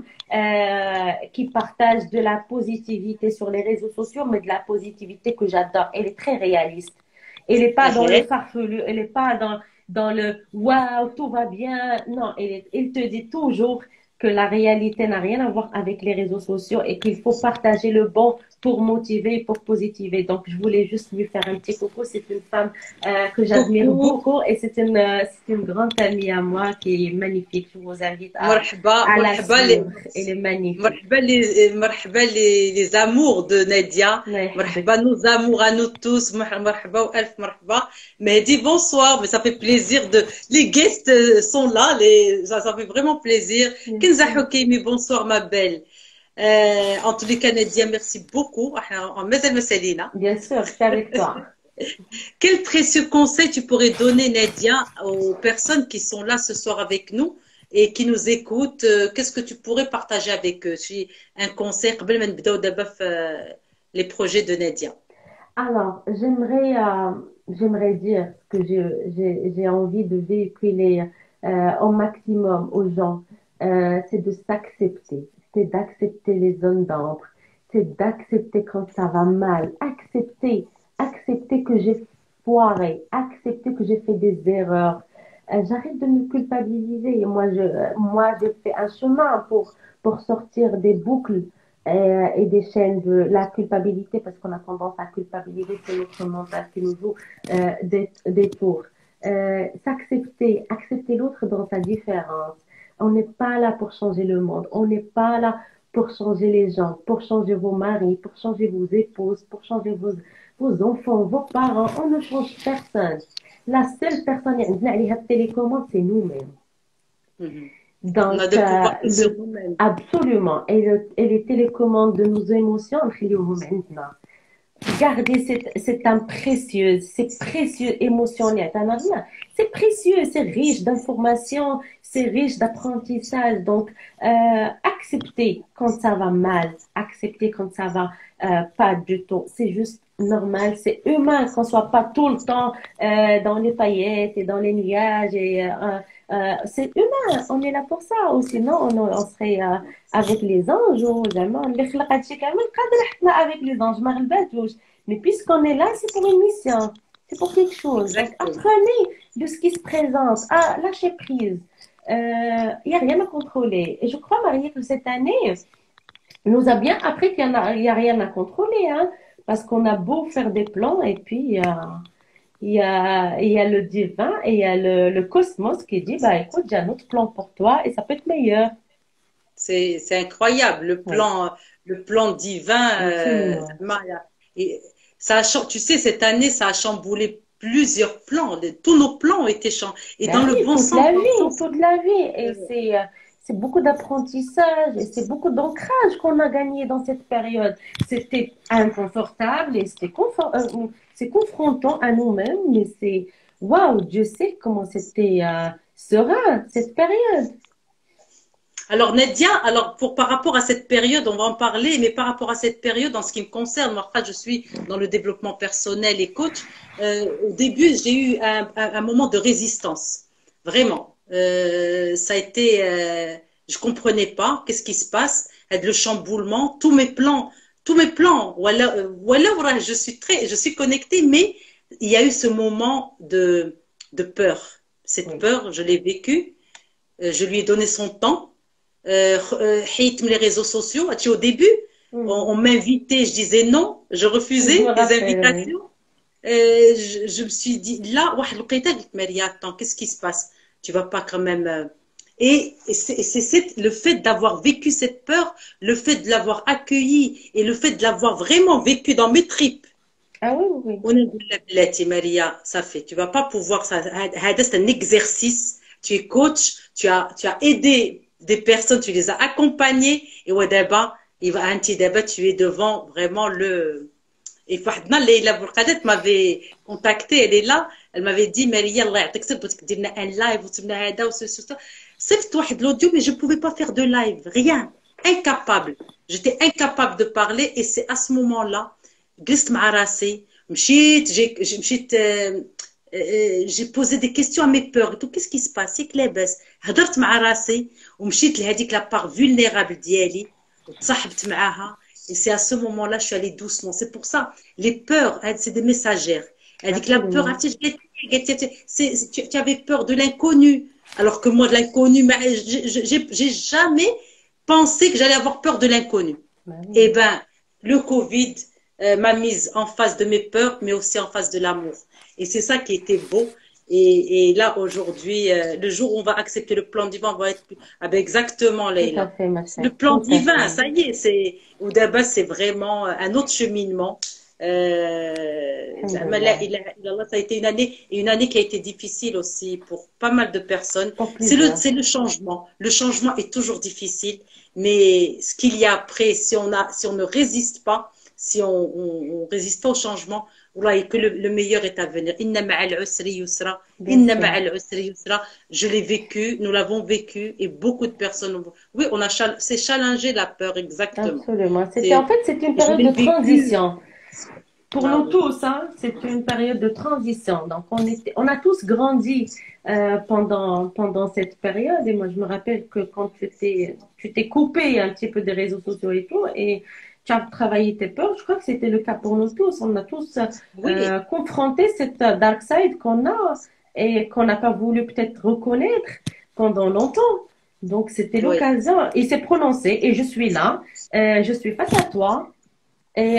qui partage de la positivité sur les réseaux sociaux, mais de la positivité que j'adore. Elle est très réaliste. Elle n'est pas dans le farfelu, elle n'est pas dans le waouh, tout va bien. Non, elle te dit toujours que la réalité n'a rien à voir avec les réseaux sociaux et qu'il faut partager le bon pour motiver, pour positiver. Donc, je voulais juste lui faire un petit coucou. C'est une femme que j'admire Coucou, beaucoup et c'est une grande amie à moi qui est magnifique. Je vous invite مرحبا à la مرحبا suivre. Elle est magnifique. مرحبا les amours de Nadia. الله يحفظك. مرحبا nos amours à nous tous. مرحبا وألف مرحبا. Mehdi, bonsoir. Mais ça fait plaisir de. Les guests sont là. Ça fait vraiment plaisir. Kenza Hokeimi, bonsoir ma belle. En tous les cas, Nadia, merci beaucoup. مازال ما سالينا. Bien sûr, je suis avec toi. Quel précieux conseil tu pourrais donner, Nadia, aux personnes qui sont là ce soir avec nous et qui nous écoutent? Qu'est-ce que tu pourrais partager avec eux? Si un conseil, قبل ما نبداو دابا في les projets de Nadia. Alors, j'aimerais dire que j'ai envie de véhiculer au maximum aux gens, c'est de s'accepter, c'est d'accepter les zones d'ombre, c'est d'accepter quand ça va mal, accepter que j'ai foiré, accepter que j'ai fait des erreurs. J'arrête de me culpabiliser. Moi, j'ai fait un chemin pour sortir des boucles et des chaînes de la culpabilité, parce qu'on a tendance à culpabiliser, c'est notre mental qui nous joue des tours. S'accepter, accepter l'autre dans sa différence. On n'est pas là pour changer le monde, on n'est pas là pour changer les gens, pour changer vos maris, pour changer vos épouses, pour changer vos enfants, vos parents. On ne change personne. La seule personne qui a la télécommande, c'est nous-mêmes. Mhm. On a Donc, de pouvoir que sur nous-mêmes. absolument. Et les télécommandes de nos émotions, maintenant. Gardez cette âme précieuse, c'est précieux émotionnel. C'est précieux, c'est riche d'informations, c'est riche d'apprentissage. Donc, acceptez quand ça va mal, acceptez quand ça va pas du tout. C'est juste normal, c'est humain qu'on soit pas tout le temps dans les paillettes et dans les nuages. C'est humain, on est là pour ça. Ou sinon, on serait avec les anges ou jamais. Avec les anges, mais puisqu'on est là, c'est pour une mission. c'est pour quelque chose. Donc, Exactement. apprenez de ce qui se présente, à lâcher prise. Il n'y a rien à contrôler. Et je crois, Marie, que cette année nous a bien appris qu'il y a rien à contrôler, hein, parce qu'on a beau faire des plans, et puis il y a le divin et il y a le cosmos qui dit, bah écoute, j'ai un autre plan pour toi et ça peut être meilleur. C'est incroyable, Oui, le plan divin. absolument. Maya. Et tu sais, cette année, ça a chamboulé plusieurs plans. Tous nos plans ont été chamboulés. Et Ben dans le oui, bon sens, dans le sens. toute la vie. euh, Et c'est beaucoup d'apprentissage et c'est beaucoup d'ancrage qu'on a gagné dans cette période. C'était inconfortable et c'est confrontant à nous-mêmes, mais c'est, waouh, Dieu sait comment c'était serein, cette période. Alors, Nadia, alors par rapport à cette période, on va en parler, mais par rapport à cette période, en ce qui me concerne, moi, je suis dans le développement personnel et coach. Au début, j'ai eu un moment de résistance, vraiment. Ça a été, je comprenais pas qu'est-ce qui se passe, avec le chamboulement, tous mes plans. Voilà, je suis connectée, mais il y a eu ce moment de peur. Cette Oui. peur, je l'ai vécue. Je lui ai donné son temps. Les réseaux sociaux. Au début, Mhm. on m'invitait, je disais non, je Je me refusais les rappelle, oui. invitations. Je me suis dit, là, Maria, attends, qu'est-ce qui se passe? Tu vas pas quand même. Et c'est le fait d'avoir vécu cette peur, le fait de l'avoir accueilli et le fait de l'avoir vraiment vécu dans mes tripes. Ah oui, oui, oui. On est de la بلاتي Maria, ça fait. Tu vas pas pouvoir ça. C'est un exercice. Tu es coach, tu as aidé des personnes, tu les as accompagnées et ouais d'abord, il va un petit débat, tu es devant vraiment le. Et فاحدنا Leila Bourkadet m'avait contacté, elle est là, elle m'avait dit Maria الله يعطيك الصبر بدك دير لنا un live وتبنا هذا وسوسو. صيفط واحد l'audio mais je pouvais pas faire de live, rien, incapable. J'étais incapable de parler et c'est à ce moment-là جلست مع راسي مشيت j'ai posé des questions à mes peurs et tout qu'est-ce qui se passe ياك لاباس هضرت مع راسي ومشيت لهذيك لا بار vulnérable ديالي وتصاحبت معاها et c'est à ce moment-là je suis allée doucement c'est pour ça les peurs c'est des messagères elle dit que la peur Absolument. tu avais peur de l'inconnu alors que moi de l'inconnu j'ai jamais pensé que j'allais avoir peur de l'inconnu Ben eh oui. ben le Covid m'a mise en face de mes peurs, mais aussi en face de l'amour. Et c'est ça qui était beau. Et là, aujourd'hui, le jour où on va accepter le plan divin, on va être ah ben exactement, Tout à Leïla. fait, ma Le chère. plan Tout à divin, fait. ça y est, ou d'abord, c'est vraiment un autre cheminement. Alhamdulillah. Ça a été une année qui a été difficile aussi pour pas mal de personnes. Pour plusieurs. C'est le changement. Le changement est toujours difficile, mais ce qu'il y a après, si on ne résiste pas, si on résiste pas au changement, voilà, et que le meilleur est à venir. Inna ma'al usri yusra, Bien inna sûr. ma'al usri yusra. Je l'ai vécu, nous l'avons vécu, et beaucoup de personnes ont. Oui, c'est challenger la peur, exactement. Absolument. C'est, En fait, c'est une je période l'ai de vécu. transition. Pour Ah nous oui, tous, hein, c'est une période de transition. Donc, on a tous grandi pendant cette période. Et moi, je me rappelle que quand tu t'es coupé un petit peu des réseaux sociaux et tout, et tu as travaillé tes peurs, je crois que c'était le cas pour nous tous. On a tous oui, confronté cette dark side qu'on a et qu'on n'a pas voulu peut-être reconnaître pendant longtemps. Donc, c'était oui, l'occasion. Il s'est prononcé et je suis là. Je suis face à toi. Et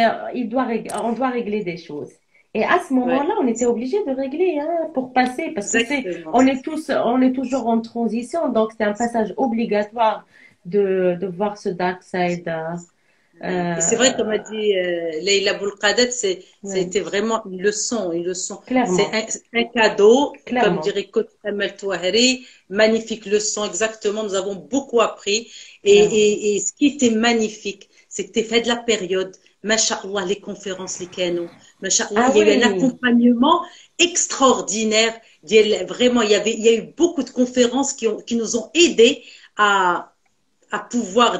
on doit régler des choses. Et à ce oui, moment-là, on était obligé de régler hein, pour passer, parce que exactement. on est toujours en transition, donc c'est un passage obligatoire de voir ce dark side. Et c'est vrai, comme a Euh, dit Leïla Boulqadet, oui, c'était vraiment une leçon, une leçon. clairement, C'est un cadeau, comme clairement, dirait Coach Amel Touahri, magnifique leçon, exactement. Nous avons beaucoup appris. clairement. Et ce qui était magnifique, c'est que tu fait de la période. Masha'Allah, les conférences, les canaux. Masha'Allah, Ah il y a eu un oui, accompagnement extraordinaire. Vraiment, il y a eu beaucoup de conférences qui nous ont aidés à, à pouvoir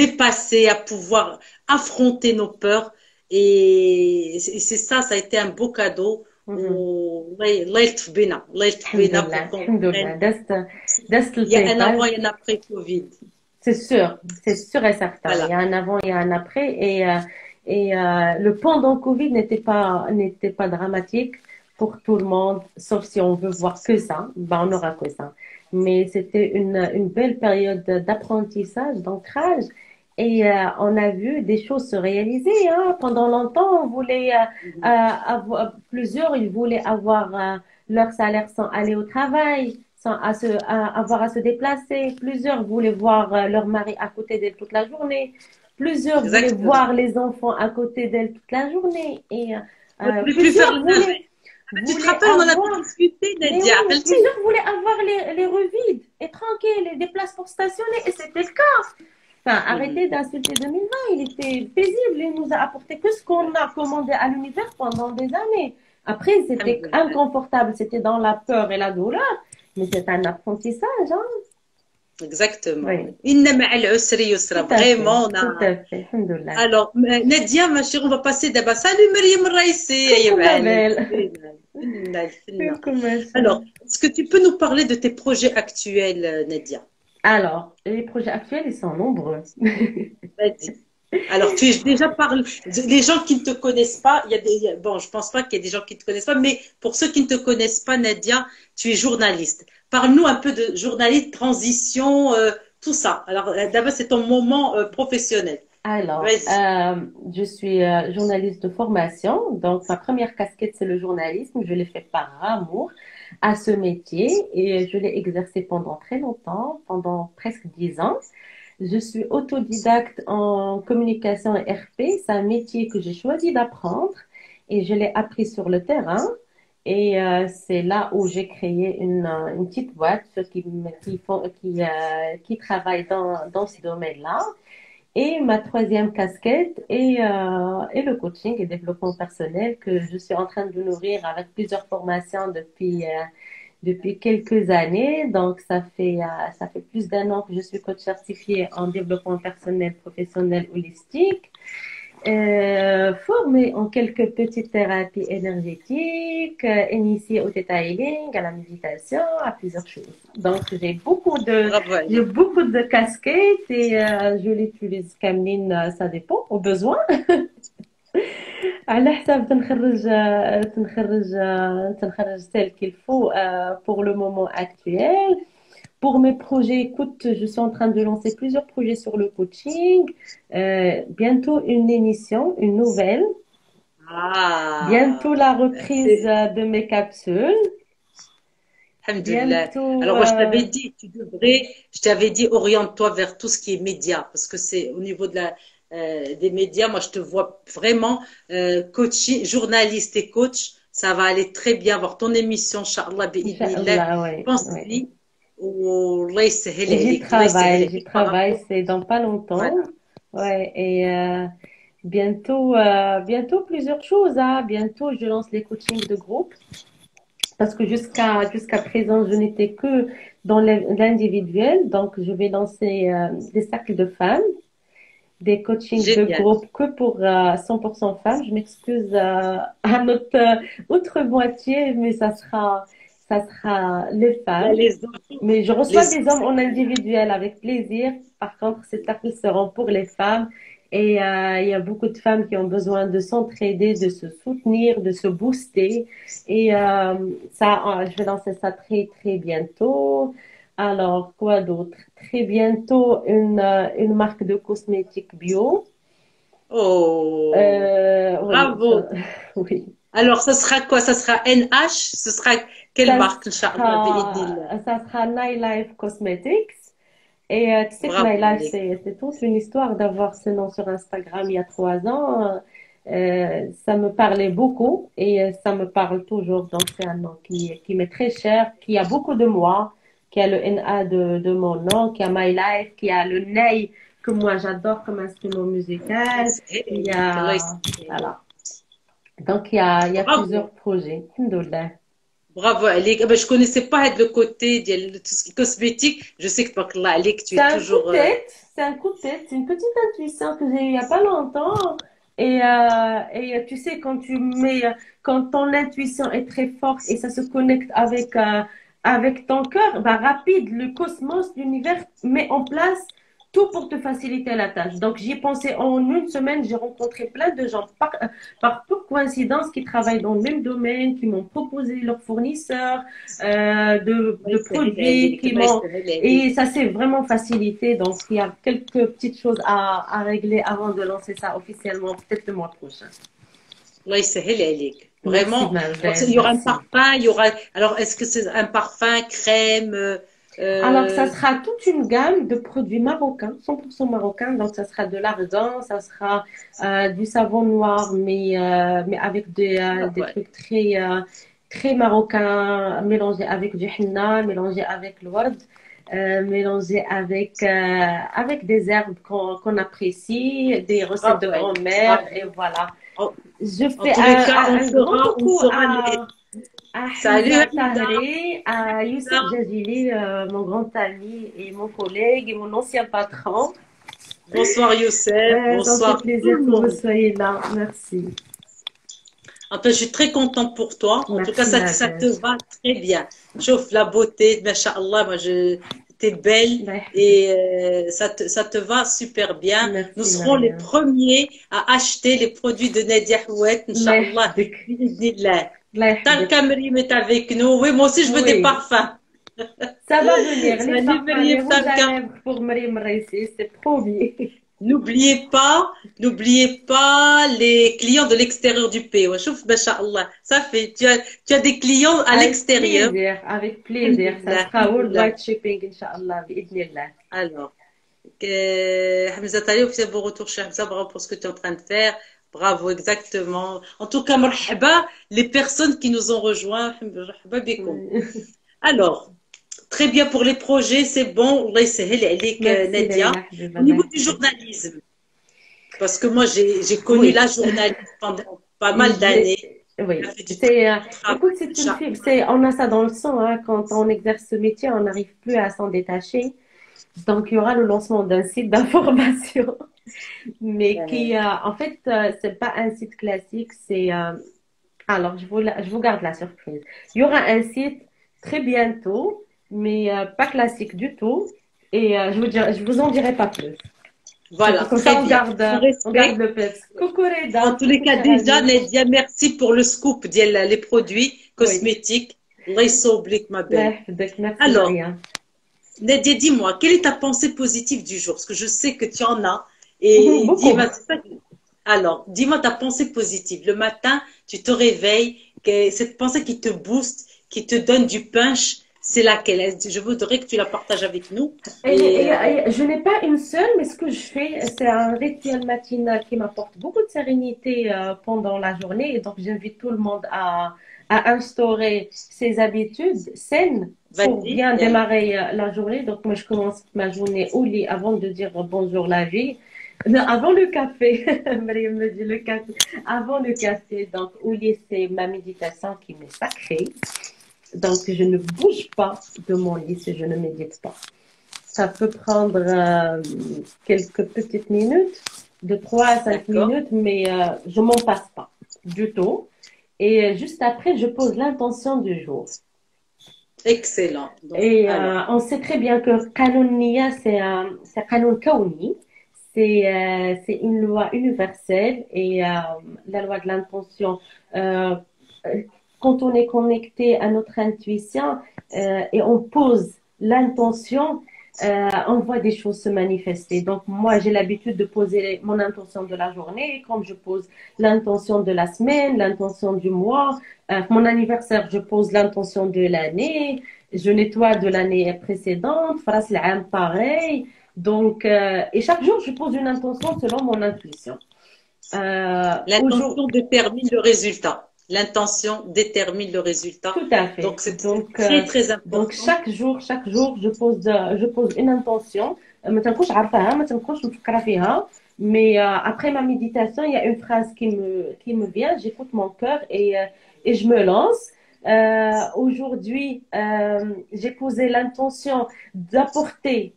dépasser, à pouvoir affronter nos peurs. Et c'est ça, ça a été un beau cadeau. mhm. Allah يلطف بينا pour Alhamdulillah, qu'on alhamdulillah. prenne. That's le Il y a un avant taipage. et un après Covid. C'est sûr et certain. Il Voilà. y a un avant, il y a un après. Et le pendant Covid n'était pas dramatique pour tout le monde, sauf si on veut voir que ça, ben on n'aura que ça. Mais c'était une belle période d'apprentissage, d'ancrage. Et on a vu des choses se réaliser. Hein. Pendant longtemps, on voulait avoir plusieurs, ils voulaient avoir leur salaire sans aller au travail, sans avoir à se déplacer. Plusieurs voulaient voir leur mari à côté d'elle toute la journée. Plusieurs voulaient Exactement. voir les enfants à côté d'elle toute la journée. Et On ne pouvait plus faire plusieurs le travail. Tu te voulaient rappelles, on en a avoir pu discuter, mais Nadia. oui, Rappelles-tu? plusieurs voulaient avoir les rues vides et tranquilles, et des places pour stationner, et c'était le cas. Enfin, Mhm. arrêtez d'insulter 2020, il était paisible, il nous a apporté que ce qu'on a commandé à l'univers pendant des années. Après, c'était Alhamdulillah. inconfortable, c'était dans la peur et la douleur, mais c'est un apprentissage, hein. Exactement. Oui, Inna ma'al usri yusra. tout à fait, Vraiment, on tout a. à fait, alhamdoulilah. Alors, Nadia, ma chérie, on va passer d'abord. Salut, Myriam Raïssi. Aïe, Coucou ma Ma'alem. belle, coucou ma Alors, chérie. est-ce que tu peux nous parler de tes projets actuels, Nadia? Alors, les projets actuels, ils sont nombreux. Vas-y. Alors, tu es déjà parlé. Les gens qui ne te connaissent pas, il y a bon, je pense pas qu'il y ait des gens qui ne te connaissent pas, mais pour ceux qui ne te connaissent pas, Nadia, tu es journaliste. Parle-nous un peu de journaliste, transition, tout ça. Alors, d'abord, c'est ton moment professionnel. Alors, Vas-y. je suis journaliste de formation, donc ma première casquette, c'est le journalisme. Je l'ai fait par amour à ce métier et je l'ai exercé pendant très longtemps, pendant presque 10 ans. Je suis autodidacte en communication et RP. C'est un métier que j'ai choisi d'apprendre et je l'ai appris sur le terrain. Et c'est là où j'ai créé une petite boîte qui travaille dans ce domaine-là. Et ma troisième casquette est le coaching et développement personnel que je suis en train de nourrir avec plusieurs formations depuis quelques années. Donc, ça fait plus d'un an que je suis coach certifiée en développement personnel, professionnel, holistique, formée en quelques petites thérapies énergétiques, initiée au Theta Healing, à la méditation, à plusieurs choses. Donc, Bravo, j'ai Ali. beaucoup de casquettes et je l'utilise كاملين, ça dépend, au besoin. على حساب تنخرج tel qu'il faut pour le moment actuel. Pour mes projets, écoute, je suis en train de lancer plusieurs projets sur le coaching. Bientôt une émission, une nouvelle. Bientôt Ah, la reprise c'est de mes capsules. Alhamdulillah. Bientôt, Alors moi, je t'avais dit, je t'avais dit, oriente-toi vers tout ce qui est média, parce que c'est au niveau de des médias, moi, je te vois vraiment coach, journaliste et coach. Ça va aller très bien. Voir ton émission, Inch'Allah, bi'idnillah. Inch'Allah, ouais, ouais. Pense-y. Allah yسهل J'y عليك, الله يسهل travaille, j'y عليك par travaille, rapport. c'est dans pas longtemps. Voilà. Ouais, et bientôt plusieurs choses, hein. Bientôt, je lance les coachings de groupe parce que jusqu'à présent, je n'étais que dans l'individuel. Donc, je vais lancer des cercles de femmes, des coachings de Génial. groupe que pour 100% femmes. Je m'excuse à notre autre moitié, mais ça sera les Là, femmes. Mais je reçois les des hommes, hommes en individuel avec plaisir. Par contre, ces cercles seront pour les femmes. Et il y a beaucoup de femmes qui ont besoin de s'entraider, de se soutenir, de se booster. Et je vais lancer ça très, très bientôt. Alors, quoi d'autre? Très bientôt, une marque de cosmétiques bio. oh, Oui, bravo. oui. Alors, ça sera quoi? Ça sera NH? Ce sera quelle Ça marque, Inch'Allah, bi'idnillah. ça sera Nightlife Cosmetics. Et tu sais que My Bravo, Life, Ali. c'est toute une histoire d'avoir ce nom sur Instagram il y a 3 ans. Ça me parlait beaucoup et ça me parle toujours. Donc, c'est un nom qui m'est très cher, qui a beaucoup de moi, qui a le NA de mon nom, qui a My Life, qui a le ney que moi j'adore comme instrument musical. Il y Allah a, yسهل. voilà. Donc, il y a Bravo. plusieurs projets. Alhamdoulilah. Bravo, Ali. Ah ben, je connaissais pas le côté de tout ce qui est cosmétique. Je sais que, tabakallah, Ali, que tu C'est es un coup toujours, de tête, c'est un coup de tête, c'est une petite intuition que j'ai eue il n'y a pas longtemps. Et tu sais, quand ton intuition est très forte et ça se connecte avec ton cœur, bah, rapide, le cosmos, l'univers met en place tout pour te faciliter la tâche. Donc, j'y ai pensé en une semaine, j'ai rencontré plein de gens par pure coïncidence qui travaillent dans le même domaine, qui m'ont proposé leurs fournisseurs de Oui, c'est produits, réel, qui oui, m'ont... c'est réel. Et ça s'est vraiment facilité. Donc, il y a quelques petites choses à régler avant de lancer ça officiellement, peut-être le mois prochain. Allah يسهل عليك. Merci, Vraiment. ma Alors, belle, il y aura un merci. parfum, il y aura. Alors, est-ce que c'est un parfum, crème, Alors, ça euh, sera toute une gamme de produits marocains, 100% marocains. Donc, ça sera de l'argan, ça sera du savon noir, mais avec ah, des ouais. trucs très marocains, mélangés avec du henna, mélangés avec le ward, mélangés avec des herbes qu'on apprécie, des recettes de Bravo, Ali. grand-mère, et Bravo. voilà. En, Je en fais tous les cas, un grand on coucou sera les. à Salut, Hamza Hamza. Tahri, à Youssef Jajili, mon grand ami et mon collègue et mon ancien patron. Bonsoir, Youssef. Ça me fait Bonsoir, tout plaisir le que vous monde. soyez là. Merci. Enfin, je suis très contente pour toi. En tout cas, Merci, ma ça te belle. va très bien. Chauffe la beauté, Masha'Allah, t'es belle Allah et يحفظك. ça te va super bien. Nous Merci, serons les Mariam. premiers à acheter les produits de Nadia Houet, Allah Inch'Allah. يحفظك. Bismillah. Allah Tal يحفظك. Kamrim est avec nous. Oui, moi aussi, je veux des Oui, parfums. ça va venir. Les Salut, parfums, les Maryam rouges à Talka. lèvres pour Mariam Raisi, c'est promis. N'oubliez pas, n'oubliez pas les clients de l'extérieur du pays. Chouf, Masha'Allah. Ça fait, tu as des clients à Avec l'extérieur. plaisir, avec plaisir. Ça Alhamdulillah, sera alhamdulillah. worldwide shipping, Inch'Allah, بإذن Alors, Hamza Tali, officiel beau retour chez Hamza, bravo pour ce que tu es en train de faire. Bravo, exactement. En tout cas, marhaba, les personnes qui nous ont rejoints, marhaba bikoum. الله. Alors, très bien pour les projets, c'est bon. Allah yasahel alik, Merci Nadia. Leïla, حبيبة Au الله niveau du يحفظك. journalisme, parce que moi, j'ai connu la Oui, journalisme pendant pas mal j'ai, d'années. Tu oui. as fait du très C'est, bon travail, écoute, c'est une fibre. Inch'Allah. On a ça dans le sang, hein. Quand on exerce ce métier, on n'arrive plus à s'en détacher. Donc, il y aura le lancement d'un site d'information, mais en fait, c'est pas un site classique. Alors, je vous garde la surprise. Il y aura un site très bientôt, mais pas classique du tout. Et je vous en dirai pas plus. Voilà, Comme très ça, bien. On on garde respecte. le peps. Coucou En Reda, tous les coucou cas, cher déjà, ami. Nadia, merci pour le scoop les produits Oui, cosmétiques. Allah يصوبلك, ma là, belle. merci Alors, Maria. Nadia, dis-moi, quelle est ta pensée positive du jour? Parce que je sais que tu en as. Et Beaucoup. dis-moi, alors, dis-moi ta pensée positive. Le matin, tu te réveilles, cette pensée qui te booste, qui te donne du punch, c'est laquelle? Je voudrais que tu la partages avec nous. Et Je n'ai pas une seule, mais ce que je fais, c'est un rituel matinal qui m'apporte beaucoup de sérénité pendant la journée. Et donc, j'invite tout le monde à instaurer ces habitudes saines pour vas-y, bien Yala. démarrer la journée. Donc, moi, je commence ma journée au lit avant de dire bonjour la vie. Non, avant le café, Mariam me dit le café. Avant le café, donc au lit, c'est ma méditation qui m'est sacrée. Donc, je ne bouge pas de mon lit si je ne médite pas. Ça peut prendre quelques petites minutes, de 3 à 5 D'accord. minutes, mais je m'en passe pas du tout. Et juste après, je pose l'intention du jour. Excellent. Donc, Et alors, on sait très bien que Qanun Niya, c'est Qanun Kawni. C'est une loi universelle et la loi de l'intention. Euh, Quand on est connecté à notre intuition et on pose l'intention, on voit des choses se manifester. Donc, moi, j'ai l'habitude de poser mon intention de la journée, comme je pose l'intention de la semaine, l'intention du mois. Mon anniversaire, je pose l'intention de l'année. Je nettoie de l'année précédente. Fras l'âme, pareil. Donc, et chaque jour, je pose une intention selon mon intuition. Aujourd'hui, l'intention détermine le résultat. L'intention détermine le résultat. tout à fait. Donc, c'est très, très Donc important. chaque jour, je pose une intention. ما تنكونش عارفاها ما تنكونش مفكرة فيها. Mais après ma méditation, il y a une phrase qui me vient. J'écoute mon cœur et je me lance. Aujourd'hui, j'ai posé l'intention d'apporter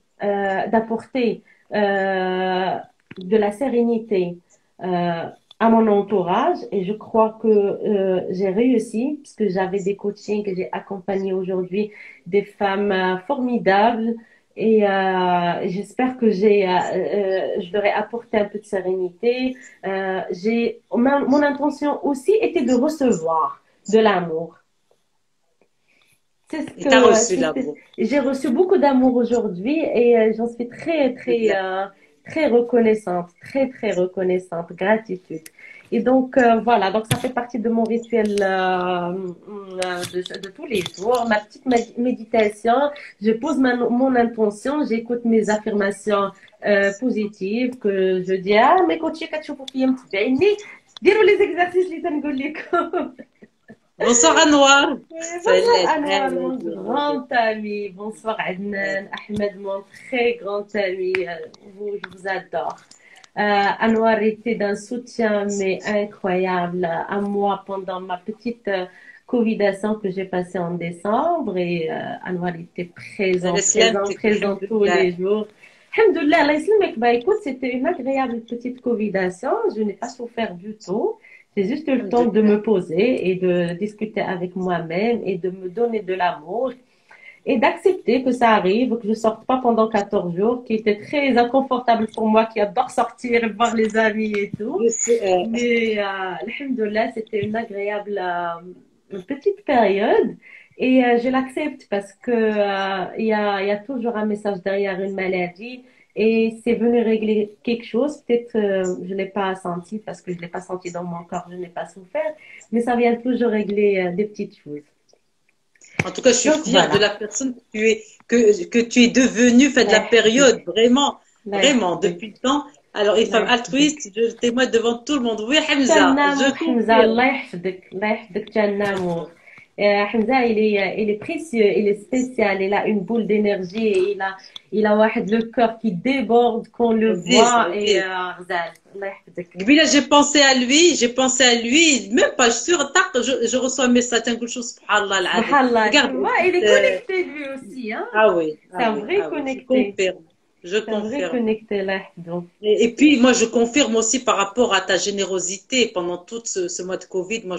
de la sérénité à mon entourage et je crois que j'ai réussi puisque j'avais des coachings que j'ai accompagné aujourd'hui des femmes formidables Et j'espère que je leur ai apporté un peu de sérénité. Mon intention aussi était de recevoir de l'amour. C'est ce Et t'as que reçu c'est- l'amour. j'ai reçu beaucoup d'amour aujourd'hui et j'en suis très reconnaissante, très reconnaissante, gratitude. Et donc voilà, donc ça fait partie de mon rituel de tous les jours, ma petite méditation. Je pose mon intention, j'écoute mes affirmations positives que je dis ah mes coachs كتشوفوا فيا متبعيني ديروا les exercices اللي تنقول لكم. Bonsoir Anouar. Bonsoir Salam. Anouar, mon grand ami. Bonsoir Adnan, Ahmed, mon très grand ami. Je vous adore. Anouar était d'un soutien mais incroyable à moi pendant ma petite covidation que j'ai passée en décembre et Anouar était présent tous les jours. Alhamdoulilah, Allah yaslimek. Bah écoute, c'était une agréable petite covidation. Je n'ai pas souffert du tout. J'ai juste eu le temps de me poser et de discuter avec moi-même et de me donner de l'amour et d'accepter que ça arrive, que je sorte pas pendant 14 jours, qui était très inconfortable pour moi, qui adore sortir, voir les amis et tout. Mais alhamdoulilah, c'était une agréable une petite période et je l'accepte parce que il y a toujours un message derrière une maladie et c'est venu régler quelque chose. Peut-être je l'ai pas senti parce que je l'ai pas senti dans mon corps, je n'ai pas souffert, mais ça vient toujours régler des petites choses. En tout cas, je suis Donc fière de voilà. la personne que tu es devenue, fait de la Allah يحفظك. période, vraiment, Allah vraiment, يحفظك. depuis le temps. Alors, une Allah femme يحفظك. altruiste, je témoigne devant tout le monde. Oui, Hamza, Tannamo je Hamza, confirme. Allah يحفظك. Allah يحفظك Tannamo. Hamza, il est précieux, il est spécial, il a une boule d'énergie, et il a واحد le cœur qui déborde quand on le Aziz, voit et Aziz. غزال. الله يحفظك. Gbila, j'ai pensé à lui, même pas, je suis sur tard, je reçois un message, quelque chose, subhanallah, al-azim. Subhanallah, tu Regarde, vois, il est connecté lui aussi, hein. ah oui, C'est ah un oui, vrai ah oui, je connecté. confirme, je C'est un vrai confirme. connecté, Allah يحفظه. Et puis, moi, je confirme aussi par rapport à ta générosité pendant tout ce mois de Covid. Moi,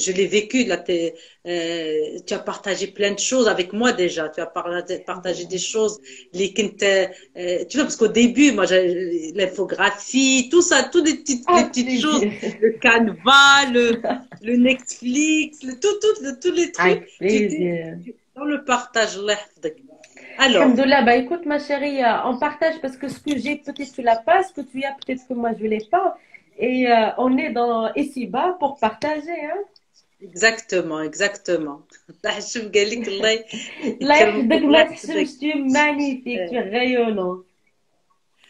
je l'ai vécu. Là, tu as partagé plein de choses avec moi déjà. Tu as partagé des choses, tu vois, parce qu'au début, moi, l'infographie, tout ça, toutes les Avec petites choses, plaisir. le Canva, le Netflix, tous les trucs, Avec tu étais plaisir. dans le partage. Allah yahfadek. Alors, Alhamdoulilah, bah écoute ma chérie, on partage parce que ce que j'ai, peut-être tu l'as pas, ce que tu as, peut-être que moi je l'ai pas. Et on est dans ici-bas pour partager, hein. exactement, exactement. الله يحشم قال لك الله Allah يكرمك يحفظك الله ما تحشمش, يحفظك. tu es magnifique, tu Euh, es rayonnant.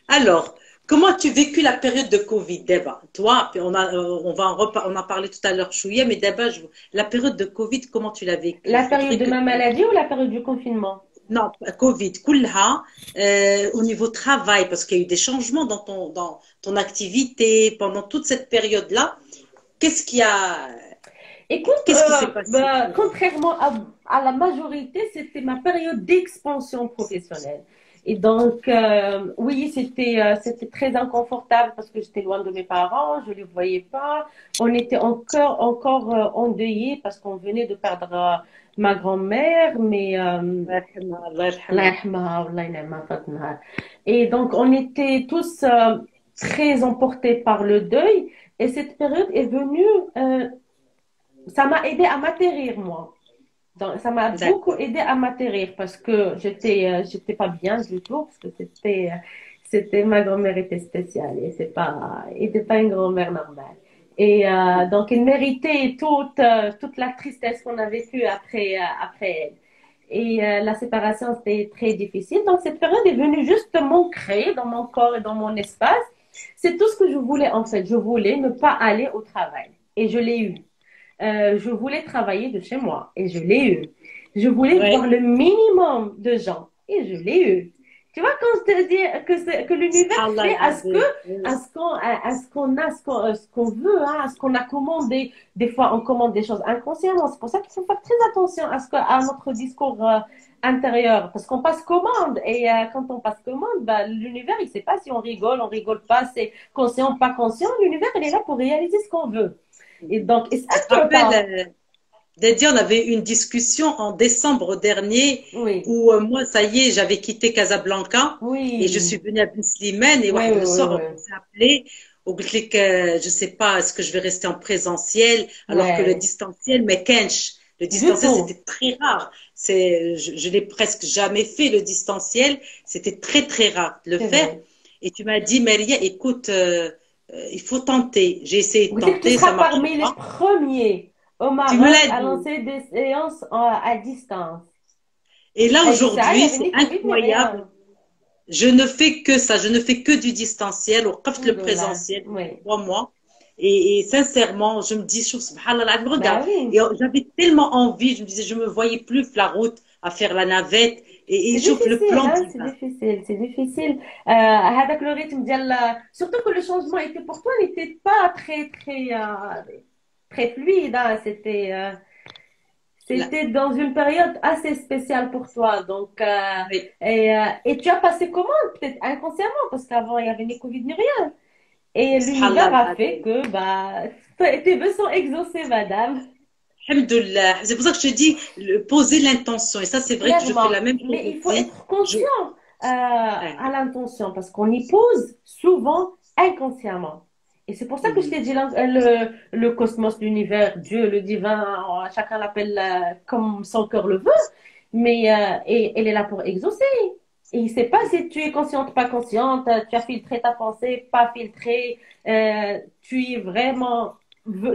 Alors, comment as-tu vécu la période de Covid, Deba? Toi, puis on a parlé tout à l'heure, chouïa, mais Deba, la période de Covid, comment tu l'as vécu? La Je période voudrais de que ma tu... maladie ou la période du confinement? Non, Covid, كلها, au niveau travail, parce qu'il y a eu des changements dans ton activité pendant toute cette période-là. Qu'est-ce qui a, Écoute, qu'est-ce qui s'est passé? bah, contrairement à la majorité, c'était ma période d'expansion professionnelle. Et donc, oui, c'était très inconfortable parce que j'étais loin de mes parents, je ne les voyais pas. On était encore endeuillés parce qu'on venait de perdre ma grand-mère, mais الله يرحمها الله Allah يرحمها. يرحمها والله ينعمها فاتنها. Et donc, on était tous très emportés par le deuil. Et cette période est venue euh, ça m'a aidé à m'atterrir, moi. Donc, ça m'a beaucoup D'accord. aidé à m'atterrir parce que j'étais pas bien du tout, parce que ma grand-mère était spéciale, et était pas une grand-mère normale. Et donc, elle méritait toute la tristesse qu'on a vécue après elle. Et la séparation, c'était très difficile. Donc, cette période est venue juste m'ancrer dans mon corps et dans mon espace. C'est tout ce que je voulais, en fait. Je voulais ne pas aller au travail. Et je l'ai eu. Je voulais travailler de chez moi et je l'ai eu. Je voulais voir Ouais. le minimum de gens et je l'ai eu. Tu vois, quand je te dis que l'univers Subhanallah fait al-Azim. à ce qu'on a, ce qu'on veut, hein, à ce qu'on a commandé. Des fois, on commande des choses inconsciemment. C'est pour ça qu'il faut faire très attention à notre discours intérieur. Parce qu'on passe commande. Et quand on passe commande, bah, l'univers, il ne sait pas si on rigole pas, c'est conscient, pas conscient. L'univers, il est là pour réaliser ce qu'on veut. Et donc, Tu te est-ce que rappelles, pas? Nadia, on avait une discussion en décembre dernier Oui, où moi, ça y est, j'avais quitté Casablanca et je suis oui, venue à Ben Slimane et oui, واحد le oui, soir, oui, on s'est appelé. وقلت لك je sais pas, est-ce que je vais rester en présentiel oui, alors que le ouais. distanciel, mais كانش. Le Du distanciel, tout, c'était très rare. Je l'ai presque jamais fait, le distanciel. C'était très, très rare de le c'est faire. vrai. Et tu m'as dit, Maria, écoute, il faut tenter. J'ai essayé de Vous dites que tu tenter, ça seras marche parmi les pas. premiers au Tu me Maroc l'as à dit. lancer des séances à distance. Et là, Et ça, il y aujourd'hui, avait c'est ni Covid ni incroyable. rien. Je ne fais que ça. Je ne fais que du distanciel. Au le Alhamdoulilah. présentiel depuis Oui. 3 mois. Et sincèrement, je me dis, subhanallah, regarde. Bah Et oui. j'avais tellement envie. Je me disais, je me voyais plus la route à faire la navette. Et C'est chauffe le difficile, plan hein, d'y c'est va. difficile, c'est difficile. Avec le rythme surtout que le changement était pour toi n'était pas très fluide, hein. Là. C'était dans une période assez spéciale pour toi. Donc, Oui. et tu as passé comment? Peut-être inconsciemment, parce qu'avant, il n'y avait ni Covid ni rien. Et l'univers Subhanallah. a fait que bah, tes vœux sont exaucés, madame. Alhamdoulilah. C'est pour ça que je te dis, poser l'intention. Et ça, c'est vrai que je fais Clairement. la même chose Mais il faut aussi. être Je, conscient hein, à l'intention, parce qu'on y pose souvent inconsciemment. Et c'est pour ça que je mhm. t'ai dit le cosmos, l'univers, Dieu, le divin, chacun l'appelle comme son cœur le veut, mais et elle est là pour exaucer. Et il ne sait pas si tu es consciente, pas consciente, tu as filtré ta pensée, pas filtré, tu es vraiment,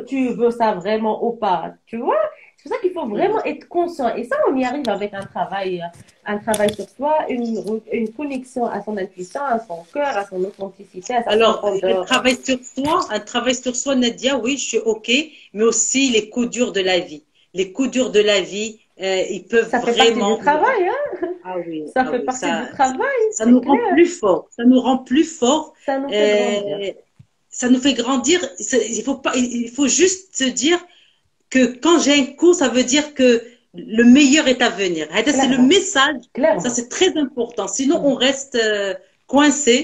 tu veux ça vraiment ou pas, tu vois? C'est pour ça qu'il faut Mhm. vraiment être conscient. Et ça, on y arrive avec un travail sur soi, une connexion à son intuition, à son cœur, à son authenticité, à sa Alors, profondeur. un travail sur soi, Nadia, oui, je suis OK, mais aussi les coups durs de la vie. Les coups durs de la vie, ils peuvent Ça fait partie du vraiment nous rendre. travail, hein? Ça Ah fait oui, partie du travail, ça c'est nous rend clair. plus fort. Ça nous rend plus fort. Ça nous fait grandir. Euh, ça nous fait grandir. Il faut pas, il faut juste se dire que quand j'ai un coup, ça veut dire que le meilleur est à venir. C'est le Clairement, message. Ça, clairement. c'est très important. Sinon, on Mhm. reste coincé.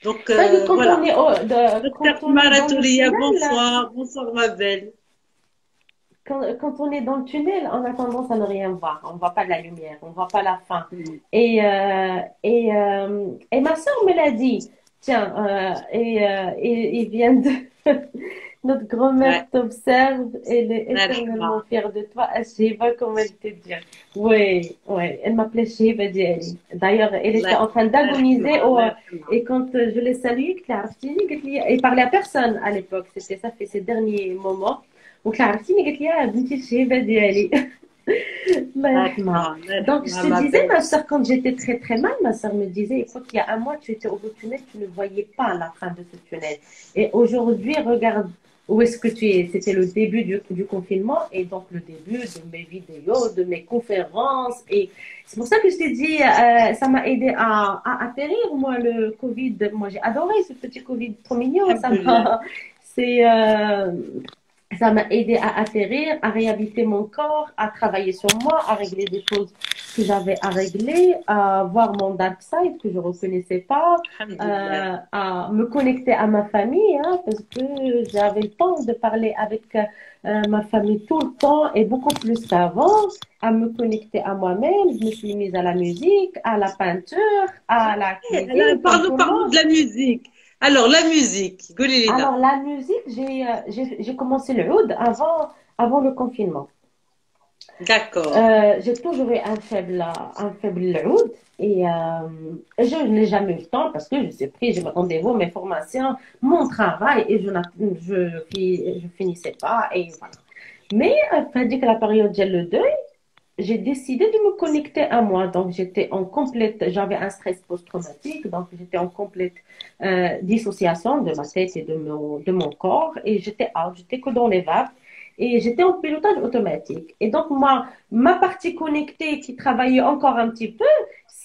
Donc, C'est vrai que voilà. quand Docteur on est dans le Maratolia, tunnel, bonsoir. Bonsoir, ma belle. quand on est dans le tunnel, on a tendance à ne rien voir. On ne voit pas de la lumière, on ne voit pas la fin. Mhm. Et ma soeur me l'a dit. Tiens, il vient de... Notre grand-mère Ouais. t'observe, elle est éternellement Merhaba. fière de toi. Shiva, comme elle te dit. Oui, oui, elle m'appelait Shiva Diali. D'ailleurs, elle était Allah en train يرحمها d'agoniser. الله يرحمها. Et quand je l'ai saluée, il parlait à personne à l'époque. C'était ça, fait ces derniers moments. وكلا عرفتيني قالت لي بنتي الشهيبه ديالي الله الله يرحمها. يرحمها الله Donc, je يرحمها te ما disais, بال. ma soeur, quand j'étais très très mal, ma soeur me disait, écoute, il y a un mois, tu étais au bout du tunnel, tu ne voyais pas la fin de ce tunnel. Et aujourd'hui, regarde où est-ce que tu es. C'était le début du confinement et donc le début de mes vidéos, de mes conférences. Et c'est pour ça que je t'ai dit, ça m'a aidé à atterrir, moi, le Covid. Moi, j'ai adoré ce petit Covid trop mignon. الحمد لله. C'est, ça m'a aidé à atterrir, à réhabiter mon corps, à travailler sur moi, à régler des choses que j'avais à régler, à voir mon dark side que je ne reconnaissais pas, الحمد لله. à me connecter à ma famille, hein, parce que j'avais le temps de parler avec ma famille tout le temps et beaucoup plus qu'avant, à me connecter à moi-même. Je me suis mise à la musique, à la peinture, à la cuisine, comme Parlons, tout le parlons de monde. la musique. Alors, la musique, قولي Alors, لنا. la musique, j'ai commencé le oud avant le confinement. D'accord. J'ai toujours eu un faible oud et je n'ai jamais eu le temps parce que je suis pris, j'ai mes rendez-vous, mes formations, mon travail et je finissais pas. Et voilà. Mais, tandis que la période, j'ai le deuil, j'ai décidé de me connecter à moi. Donc, j'avais un stress post-traumatique, donc j'étais en complète dissociation de ma tête et de mon corps. Et j'étais que dans les vagues. Et j'étais en pilotage automatique. Et donc, moi, ma partie connectée qui travaillait encore un petit peu,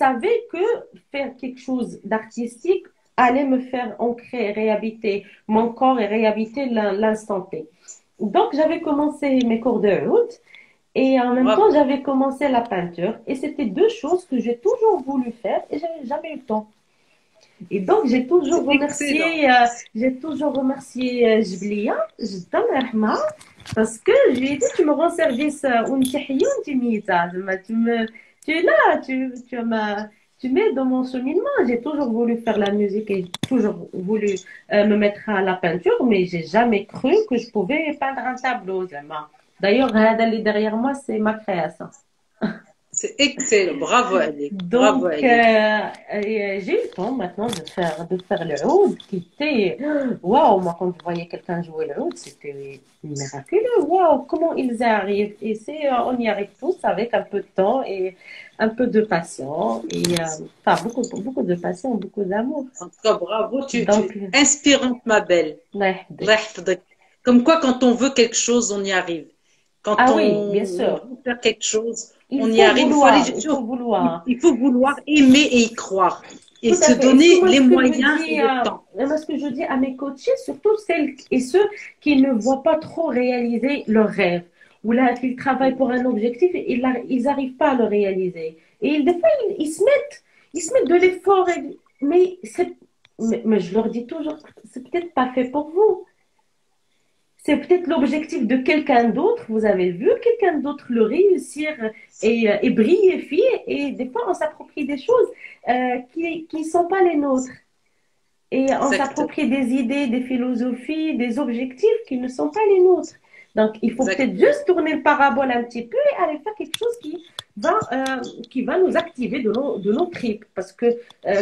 savait que faire quelque chose d'artistique allait me faire ancrer, réhabiter mon corps et réhabiter l'instant T. Donc, j'avais commencé mes cours de route. Et en même temps, Bravo. j'avais commencé la peinture. Et c'était deux choses que j'ai toujours voulu faire et j'avais jamais eu le temps. Et donc, C'est excellent. j'ai toujours remercié Jiblia, Jidam Rahma, Parce que je lui ai dit, tu me rends service, tu es là, tu m'aides dans mon cheminement. J'ai toujours voulu faire la musique et toujours voulu me mettre à la peinture, mais j'ai jamais cru que je pouvais peindre un tableau. Zama. D'ailleurs, هذا اللي derrière moi, c'est ma création. C'est excellent. Bravo, Ali. Bravo, Donc, Ali. j'ai eu le temps maintenant de faire le oud qui était, waouh, moi quand je voyais quelqu'un jouer le oud, c'était miraculeux, waouh, comment ils y arrivent. Et on y arrive tous avec un peu de temps et un peu de patience et enfin beaucoup de patience, beaucoup d'amour. En tout cas, bravo. Donc, Inspirante, ma belle. ouais, Allah yahfadak. Comme quoi, quand on veut quelque chose, on y arrive. Quand ah oui, bien on sûr, veut faire quelque chose, il on y faut arrive. Il faut aller vouloir, il faut vouloir. il faut vouloir aimer et y croire. Et Tout se à fait. Et ce que donner moi, les ce que je moyens et dis, le temps. moi, ce que je dis à mes coachés, surtout celles et ceux qui ne voient pas trop réaliser leurs rêves, ou là, qu'ils travaillent pour un objectif et ils n'arrivent pas à le réaliser. Et des fois, ils se mettent de l'effort, mais je leur dis toujours, c'est peut-être pas fait pour vous. C'est peut-être l'objectif de quelqu'un d'autre. Vous avez vu quelqu'un d'autre le réussir et briller, fille. Et des fois, on s'approprie des choses qui ne sont pas les nôtres. Et on Exactement. s'approprie des idées, des philosophies, des objectifs qui ne sont pas les nôtres. Donc, il faut peut-être Exactement. juste tourner le parabole un petit peu et aller faire quelque chose qui va nous activer de nos tripes. Parce que,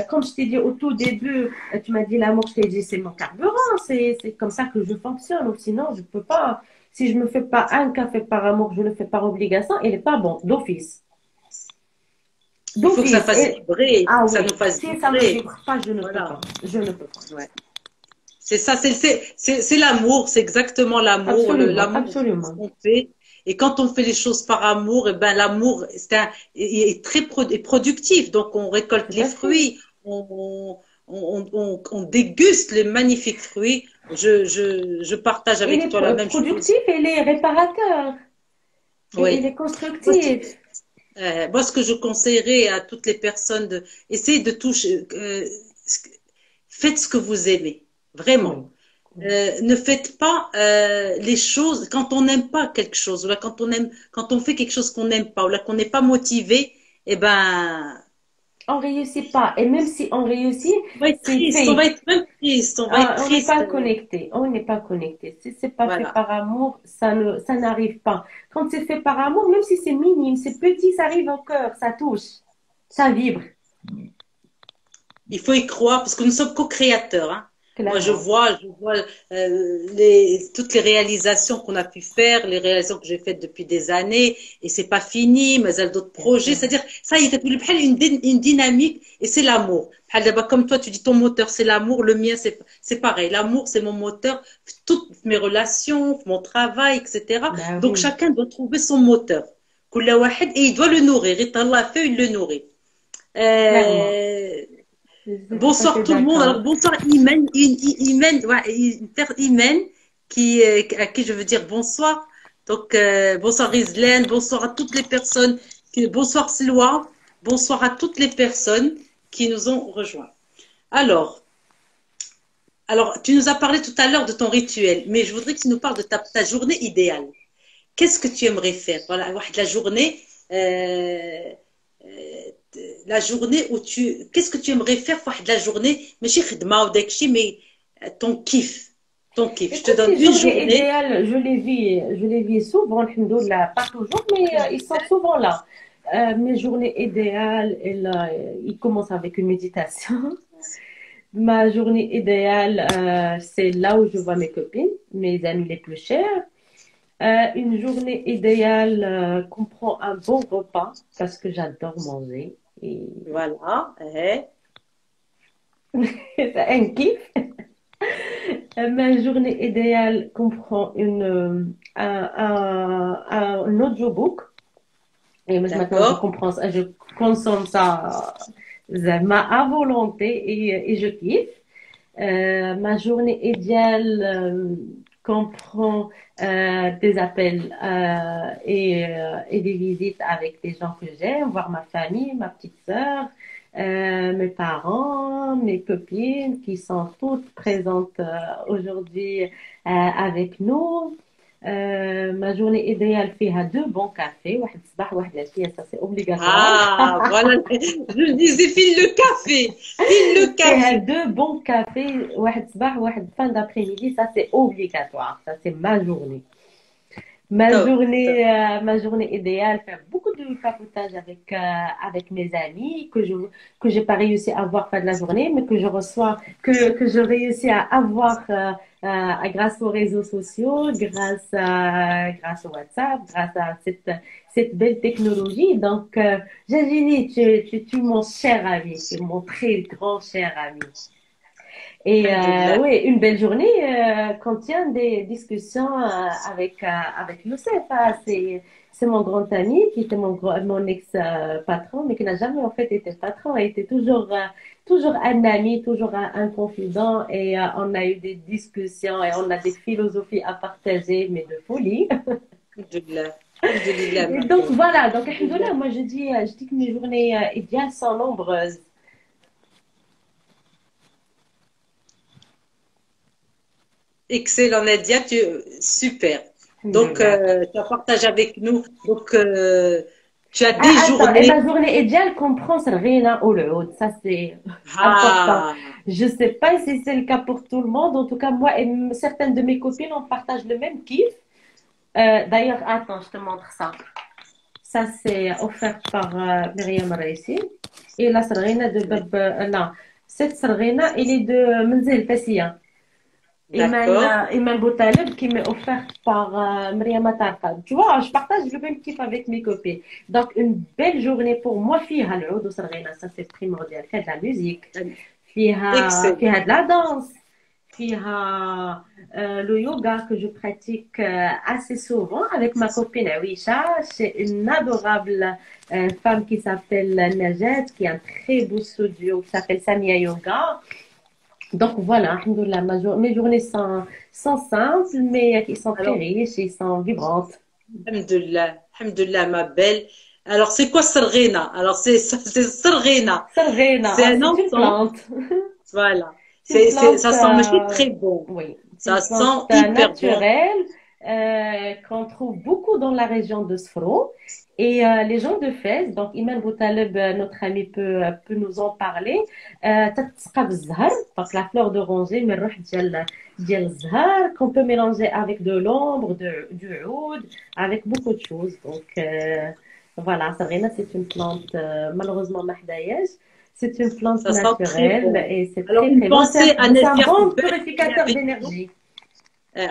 comme je t'ai dit au tout début, tu m'as dit l'amour, je t'ai dit c'est mon carburant, c'est comme ça que je fonctionne. Ou sinon, je peux pas. Si je me fais pas un café par amour, je le fais par obligation, il n'est pas bon, d'office. Il faut que ça D'office. fasse vibrer. Il faut Ah que ça oui, nous fasse si ça ne me vibrer. vibre pas, je ne peux Voilà. pas. Je ne peux pas. Ouais. C'est ça, c'est l'amour, c'est exactement l'amour, Absolument, l'amour de ce absolument. qu'on fait. Et quand on fait les choses par amour, et ben l'amour est très est productif. Donc on récolte Tout les à fait. fruits, on déguste les magnifiques fruits. Je partage Il avec est toi la même productif chose. et il est réparateur. Et il Oui. est Moi, constructif. moi, ce que je conseillerais à toutes les personnes, essayez de toucher, faites ce que vous aimez, Oui. vraiment. Oui. Ne faites pas les choses quand on n'aime pas quelque chose, ou là quand on fait quelque chose qu'on n'aime pas, ou là qu'on n'est pas motivé, eh ben, On réussit pas. Et même si on réussit, on va être c'est triste, on va fake. être même triste, on va être On n'est triste. pas connecté. On n'est pas connecté. Si c'est pas fait Voilà. par amour, ça n'arrive pas. Quand c'est fait par amour, même si c'est minime, c'est petit, ça arrive au cœur, ça touche, ça vibre, Il faut y croire parce que nous sommes co-créateurs. Hein. Moi, clairement. je vois toutes les réalisations qu'on a pu faire, les réalisations que j'ai faites depuis des années, et c'est pas fini, mais il y a d'autres Bien projets. sûr. C'est-à-dire, ça, il y a une dynamique, et c'est l'amour. Comme toi, tu dis ton moteur, c'est l'amour, le mien, c'est pareil. L'amour, c'est mon moteur, toutes mes relations, mon travail, etc. Ben Donc, oui, chacun doit trouver son moteur. Et il doit le nourrir. Et Allah fait, il le nourrit. clairement. Euh, Je suis tout à Bonsoir fait tout le monde. d'accord. Alors bonsoir Imen, Imen, Imen à qui je veux dire bonsoir. Donc bonsoir Rizlen, bonsoir à toutes les personnes, bonsoir Silwa, bonsoir à toutes les personnes qui nous ont rejoints. Alors, alors tu nous as parlé tout à l'heure de ton rituel, mais je voudrais que tu nous parles de ta journée idéale. Qu'est-ce que tu aimerais faire? Voilà, la journée. Euh, la journée où qu'est-ce que tu aimerais faire pour la journée ماشي خدمة ou داكشي mais ton kiff je te Écoute, donne les une journées journée idéales, je les vis souvent, alhamdoulilah, pas toujours, mais ils sont souvent là. Mes journées idéales, ils commencent avec une méditation. Ma journée idéale, c'est là où je vois mes copines, mes amis les plus chers. Une journée idéale comprend un bon repas parce que j'adore manger. Et voilà c'est un kiff. Ma journée idéale comprend un audiobook. Et moi, maintenant, d'accord je consomme ça à volonté et je kiffe. Ma journée idéale comprend des appels et des visites avec des gens que j'aime, voir ma famille, ma petite sœur, mes parents, mes copines qui sont toutes présentes aujourd'hui avec nous. Ma journée idéale فيها deux bons cafés, واحد الصباح وواحد العشية, ça c'est obligatoire. Ah, voilà. Je disais, file le café. File le فيها café. deux bons cafés, واحد صباح وواحد fin d'après-midi, ça c'est obligatoire, ça c'est ma journée. Top, top. Ma journée idéale, faire beaucoup de papotage avec mes amis que j'ai pas réussi à avoir fin de la journée, mais que je reçois, que je réussis à avoir grâce aux réseaux sociaux, grâce au WhatsApp, grâce à cette belle technologie. Donc, Virginie, tu es mon cher ami, tu es mon très grand cher ami. Et Alhamdulillah. oui, une belle journée contient des discussions avec Youssef. Ah, c'est mon grand ami qui était mon ex-patron, mais qui n'a jamais en fait été patron. Il était toujours un ami, toujours un confident. Et on a eu des discussions et on a des philosophies à partager, mais de folie. Alhamdulillah. Alhamdulillah, Et ma donc belle. voilà, donc Alhamdulillah. alhamdoulilah, moi je dis que mes journées idéales sont nombreuses. Excellent, Nadia, super. Donc, Alhamdoulilah. tu as partagé avec nous. Donc, tu as des Ah, attends, et journées. ma journée idéale comprend Sarghina ou le Oud. Ça, c'est important. Ah, Je sais pas si c'est le cas pour tout le monde. En tout cas, moi et certaines de mes copines, on partage le même kiff. D'ailleurs, attends, je te montre ça. Ça, c'est offert par Myriam Raisi. Et la Sarghina de Bab... non, cette Sarghina, elle est de Menzel Fassia. d'accord. Iman Boutaleb qui m'est offerte par Mariama Tarka. Tu vois, je partage le même kiff avec mes copines. Donc, une belle journée pour moi. فيها العود والصرغينة, ça c'est primordial. فيها de la musique, فيها Excellent. de la danse, فيها le yoga que je pratique assez souvent avec ma copine Awisha. C'est une adorable femme qui s'appelle Najat, qui a un très beau studio qui s'appelle Samia Yoga. Donc voilà, alhamdoulilah, mes journées sont simples, mais qui sont très Alors, riches et sont vibrantes. alhamdulillah, alhamdulillah, ma belle. Alors, c'est quoi Sarghena? Alors, c'est Sarghena. Sarghena, C'est ah, un c'est une enfant. plante. Voilà. C'est une Ça plante, sent monsieur très bon. oui, c'est une Ça plante sent hyper bon. naturelle qu'on trouve beaucoup dans la région de Sfro. Et les gens de Fès, donc Iman Boutaleb, notre ami, peut nous en parler. تتسقى بالزهر, donc la fleur d'oranger, mais الروح ديال الزهر, qu'on peut mélanger avec de l'ombre, du oud, avec beaucoup de choses. Donc voilà, Sabrina, c'est une plante, malheureusement, mahdayesh. C'est une plante Ça sent très naturelle bon. et c'est Alors, très une très bon. pensée à C'est un Nadia bon Qbel qui est purificateur avec nous. d'énergie.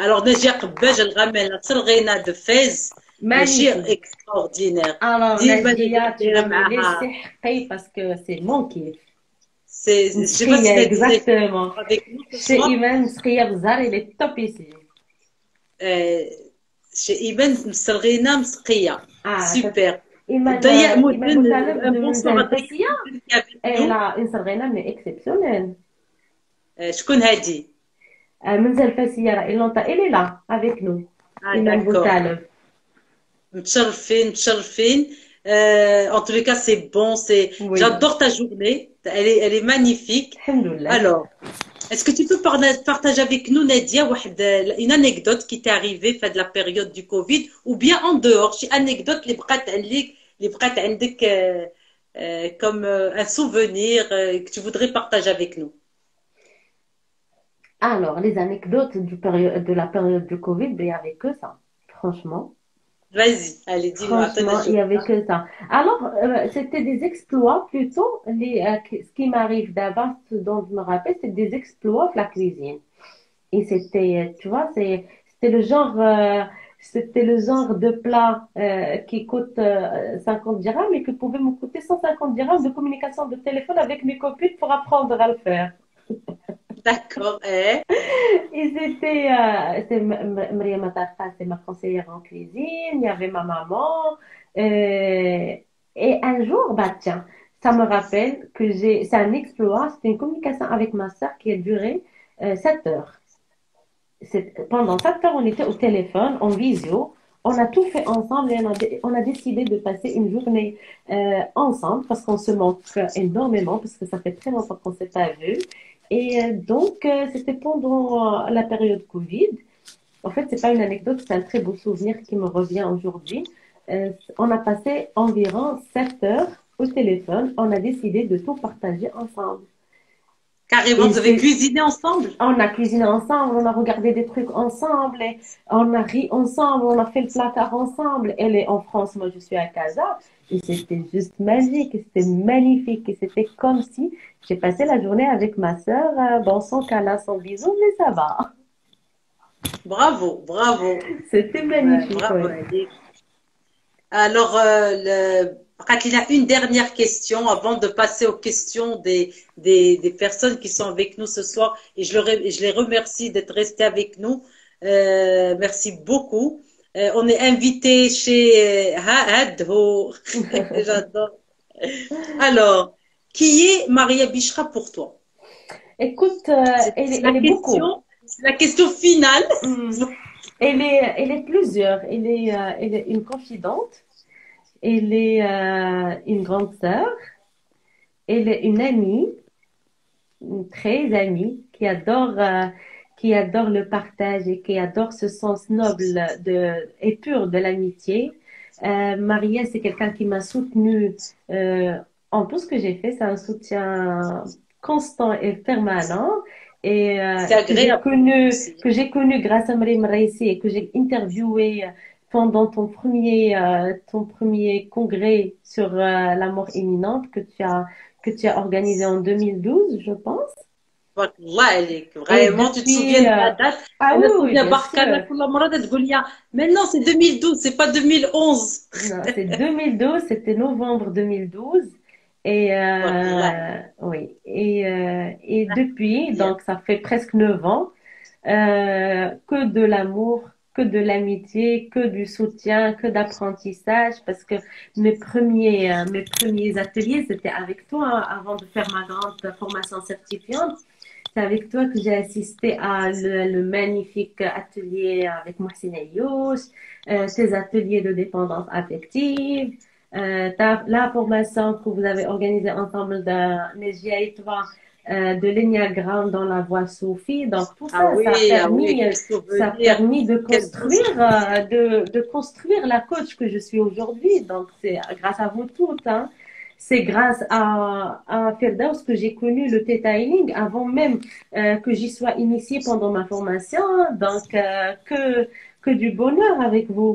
Alors, Nadia Qbel, je le ramène à Sarghena de Fès. ماشي Magnifique. extraordinaire. Alors, ديما نجي Nadia, tu vas ندير me معها. laisser حقي parce que c'est mon kiff. Je sais pas si Nskhiya, Nadia est exactement. avec nous ce Chez soir. Iman, Nskhiya Bzar, il est top ici. Euh, chez Iben Sarghena Mskia. Ah, Super. Iman Moudine, Boutaleb un de bonsoir à Menzel Daya Fassia, Moudine qui est avec elle nous. a une sargana mais exceptionnelle. شكون هادي؟ Menzel Fassia, elle est là avec nous. Ah, Iman d'accord. Boutaleb. متشرفين متشرفين. En tous les cas, c'est bon. Oui, J'adore ta journée. Elle est magnifique. alhamdoulilah. Alors, est-ce que tu peux partager avec nous, Nadia, une anecdote qui t'est arrivée fin de la période du Covid ou bien en dehors, une anecdote اللي بقات عندك comme un souvenir que tu voudrais partager avec nous. Alors, les anecdotes de la période du Covid, ben, il n'y avait que ça. Franchement. Vas-y, allez, dis-nous, attends, Franchement, il n'y avait que ça. Alors, c'était des exploits plutôt. Ce qui m'arrive d'abord, ce dont je me rappelle, c'est des exploits de la cuisine. Et c'était, tu vois, c'était le genre de plat qui coûte 50 dirhams et qui pouvait me coûter 150 dirhams de communication de téléphone avec mes copines pour apprendre à le faire. D'accord, eh? Et Maria Matarka, c'est ma conseillère en cuisine, il y avait ma maman. Et un jour, bah tiens, ça me rappelle c'est un exploit, c'était une communication avec ma soeur qui a duré 7 heures. Pendant 7 heures, on était au téléphone, en visio. On a tout fait ensemble et on a décidé de passer une journée ensemble parce qu'on se manque énormément, parce que ça fait très longtemps qu'on ne s'est pas vu. Et donc, c'était pendant la période Covid. En fait, c'est pas une anecdote, c'est un très beau souvenir qui me revient aujourd'hui. On a passé environ 7 heures au téléphone. On a décidé de tout partager ensemble. Carrément, Et vous avez c'est cuisiné ensemble? On a cuisiné ensemble, on a regardé des trucs ensemble, et on a ri ensemble, on a fait le placard ensemble. Elle est en France, moi je suis à Casa. Et c'était juste magique, et c'était magnifique. Et c'était comme si j'ai passé la journée avec ma sœur, bon, sans câlin, sans bisous, mais ça va. Bravo, bravo. C'était Ouais, magnifique, bravo, oui. Ali. Alors, il y a une dernière question avant de passer aux questions des personnes qui sont avec nous ce soir. Et je les remercie d'être restés avec nous. Merci beaucoup. On est invité chez Hadho. J'adore. Alors, qui est Maria Bichra pour toi? Écoute, C'est elle la est beaucoup. question, c'est la question finale. Hum. Elle est plusieurs. Elle est une confidente. Elle est une grande sœur. Elle est une amie. Une très amie qui adore le partage et qui adore ce sens noble et pur de l'amitié. Maria, c'est quelqu'un qui m'a soutenue en tout ce que j'ai fait. C'est un soutien constant et permanent et C'est agréable aussi. que j'ai connu grâce à Marie Mraïsi et que j'ai interviewé pendant ton premier congrès sur la mort imminente que tu as organisé en 2012, je pense. والله عليك Et vraiment tu te souviens depuis... de la date. Ah oui, انا oui, souviens bien barka انا sûr. كل مره تقول لي mais non c'est 2012 c'est pas 2011. Non, c'est 2012, c'était novembre 2012. Et والله oui, et depuis, bien. donc ça fait presque 9 ans, que de l'amour, que de l'amitié, que du soutien, que d'apprentissage, parce que mes premiers ateliers, c'était avec toi hein, avant de faire ma grande formation certifiante. C'est avec toi que j'ai assisté à le magnifique atelier avec Mohsin Ayouch, tes ateliers de dépendance affective, la formation que vous avez organisée ensemble de Nejia et toi, de l'énéagramme dans la voie Sophie. Donc tout ça, Ah oui quel ça a souvenir, permis quel beau souvenir. de construire la coach que je suis aujourd'hui. Donc c'est grâce à vous toutes, hein. C'est grâce à Firdaus que j'ai connu le Theta Healing avant même que j'y sois initiée pendant ma formation. Donc, que du bonheur avec vous.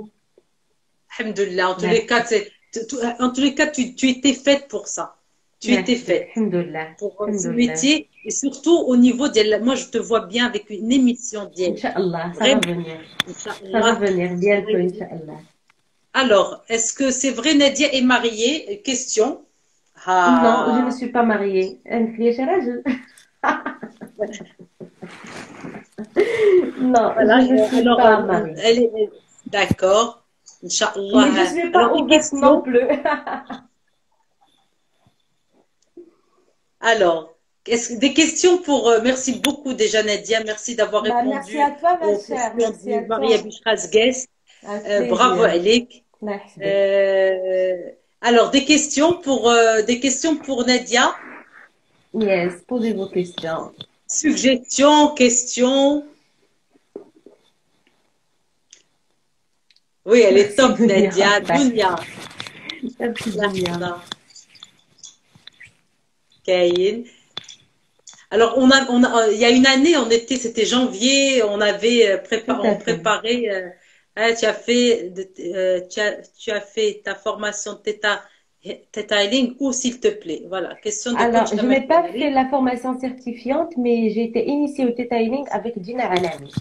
Alhamdulillah, en tous les cas, Merci. en tous les cas tu étais faite pour ça. Tu étais Merci. faite Alhamdulillah. pour ce Alhamdulillah. métier et surtout au niveau de moi je te vois bien avec une émission d'hier. Inch'Allah, ça va Vraiment, venir. Ça va Inch'Allah. venir bientôt, Inch'Allah. Alors, est-ce que c'est vrai Nadia est mariée? Question. Non, je ne Ah. suis pas mariée. أنت ليش راجل؟ Non, je Voilà, ne suis alors, pas mariée. elle est d'accord, Mais je ne Inch'Allah. suis Alors, pas ouverte non plus. des questions pour. Merci beaucoup déjà, Nadia. Merci d'avoir Bah, merci à répondu toi, ma aux chère. questions Merci à du Maria toi. Bushras Guest. Avec Bravo, plaisir. Alec. Merci. Euh, alors, des questions pour Nadia. Yes, posez vos questions. Suggestions, questions. Oui, elle est Merci, top, Dunia. Nadia. Merci, Dunia. merci, Dunia. Lahza, Kayin. Alors, il y a une année, c'était janvier, Tout on à fait. préparait, tu as fait ta formation Theta Healing où, s'il te plaît? Voilà, question de Alors, coach je n'ai Tamer pas fait Konari. la formation certifiante, mais j'ai été initiée au Theta Healing avec Gina Alami.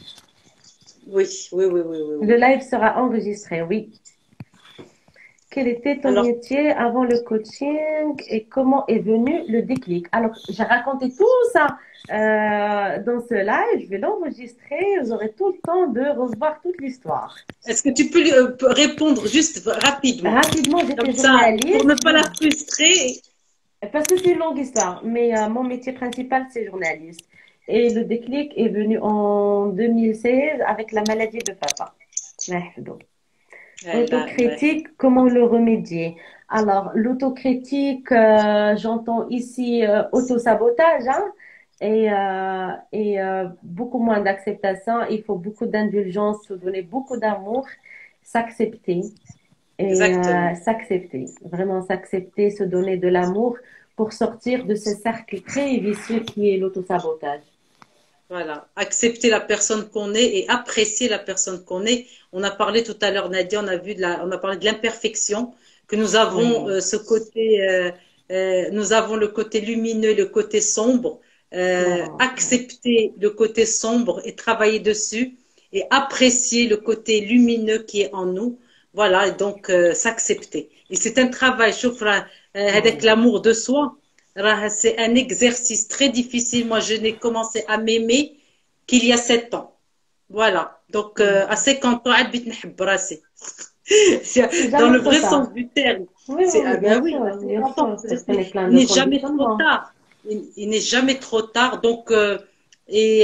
Oui, oui, oui, oui, oui, Le oui. live sera enregistré, oui. Quel était ton Alors, métier avant le coaching et comment est venu le déclic? Alors, j'ai raconté tout ça dans ce live. Je vais l'enregistrer. Vous aurez tout le temps de revoir toute l'histoire. est-ce que tu peux répondre juste rapidement, Rapidement, comme j'étais ça, pour ne journaliste. pas la frustrer? Parce que c'est une longue histoire, mais mon métier principal, c'est journaliste. Et le déclic est venu en 2016 avec la maladie de papa. Ouais. Autocritique, comment le remédier? Alors, l'autocritique, j'entends ici autosabotage, hein? beaucoup moins d'acceptation. Il faut beaucoup d'indulgence, se donner beaucoup d'amour, s'accepter Exactement. s'accepter, vraiment s'accepter, se donner de l'amour pour sortir de ce cercle très vicieux qui est l'autosabotage. Voilà, accepter la personne qu'on est et apprécier la personne qu'on est. On a parlé tout à l'heure, Nadia, on a parlé de l'imperfection, que nous avons Oui, ce côté, nous avons le côté lumineux, le côté sombre. clairement. Accepter le côté sombre et travailler dessus et apprécier le côté lumineux qui est en nous. Voilà, et donc s'accepter. Et c'est un travail, chauffe, avec Oui. l'amour de soi. C'est un exercice très difficile. Moi, je n'ai commencé à m'aimer qu'il y a 7 ans. Voilà. Donc, à Mhm. 50 ans, عاد بقيت نحب راسي. C'est Dans jamais le trop vrai tard. sens du terme. Oui, oui, C'est, oui, ah ben bien oui, à sûr, bien 50 ans. sûr, parce qu'on est plein Il de n'est jamais trop conditionnements. tard. Il n'est jamais trop tard. Donc, et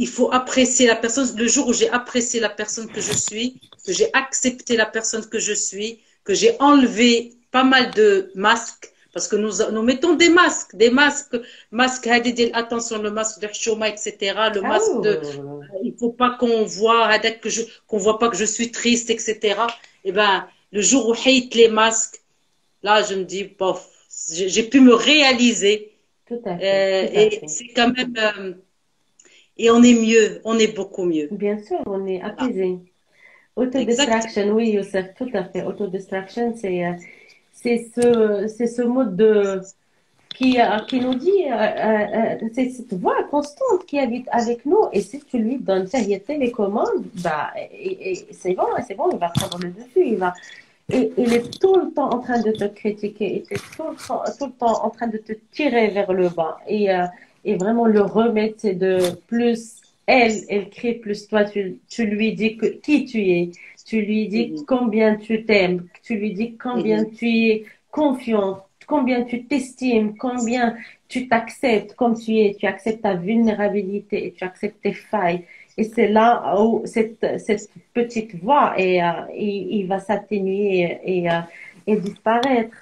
il faut apprécier la personne. Le jour où j'ai apprécié la personne que je suis, que j'ai accepté la personne que je suis, que j'ai enlevé pas mal de masques, parce que nous mettons des masques, masque هذه attention, le masque de Hchouma, etc., le Ah oui, masque oui, de, oui, oui. il faut pas qu'on voit, qu'on voit pas que je suis triste, etc. Et ben, le jour où hate les masques, là, je me dis, bof, j'ai pu me réaliser, Tout à fait, tout à et fait. c'est quand même, et on est mieux, on est beaucoup mieux. Bien sûr, on est Voilà. apaisé. Autodistraction, Exactement. oui, Youssef, tout à fait. Autodistraction, c'est ce mode qui nous dit, c'est cette voix constante qui habite avec nous. Et si tu lui donnes ça, il y a télécommande, bah, et c'est bon, il va prendre le dessus, et il est tout le temps en train de te critiquer, il est tout le temps en train de te tirer vers le bas. Et vraiment, le remède, c'est de plus elle crie, plus toi, tu lui dis qui tu es, tu lui dis Mhm. combien tu t'aimes, tu lui dis combien Mhm. tu es confiante, combien tu t'estimes, combien tu t'acceptes comme tu es, tu acceptes ta vulnérabilité et tu acceptes tes failles. Et c'est là où cette petite voix il va s'atténuer et disparaître.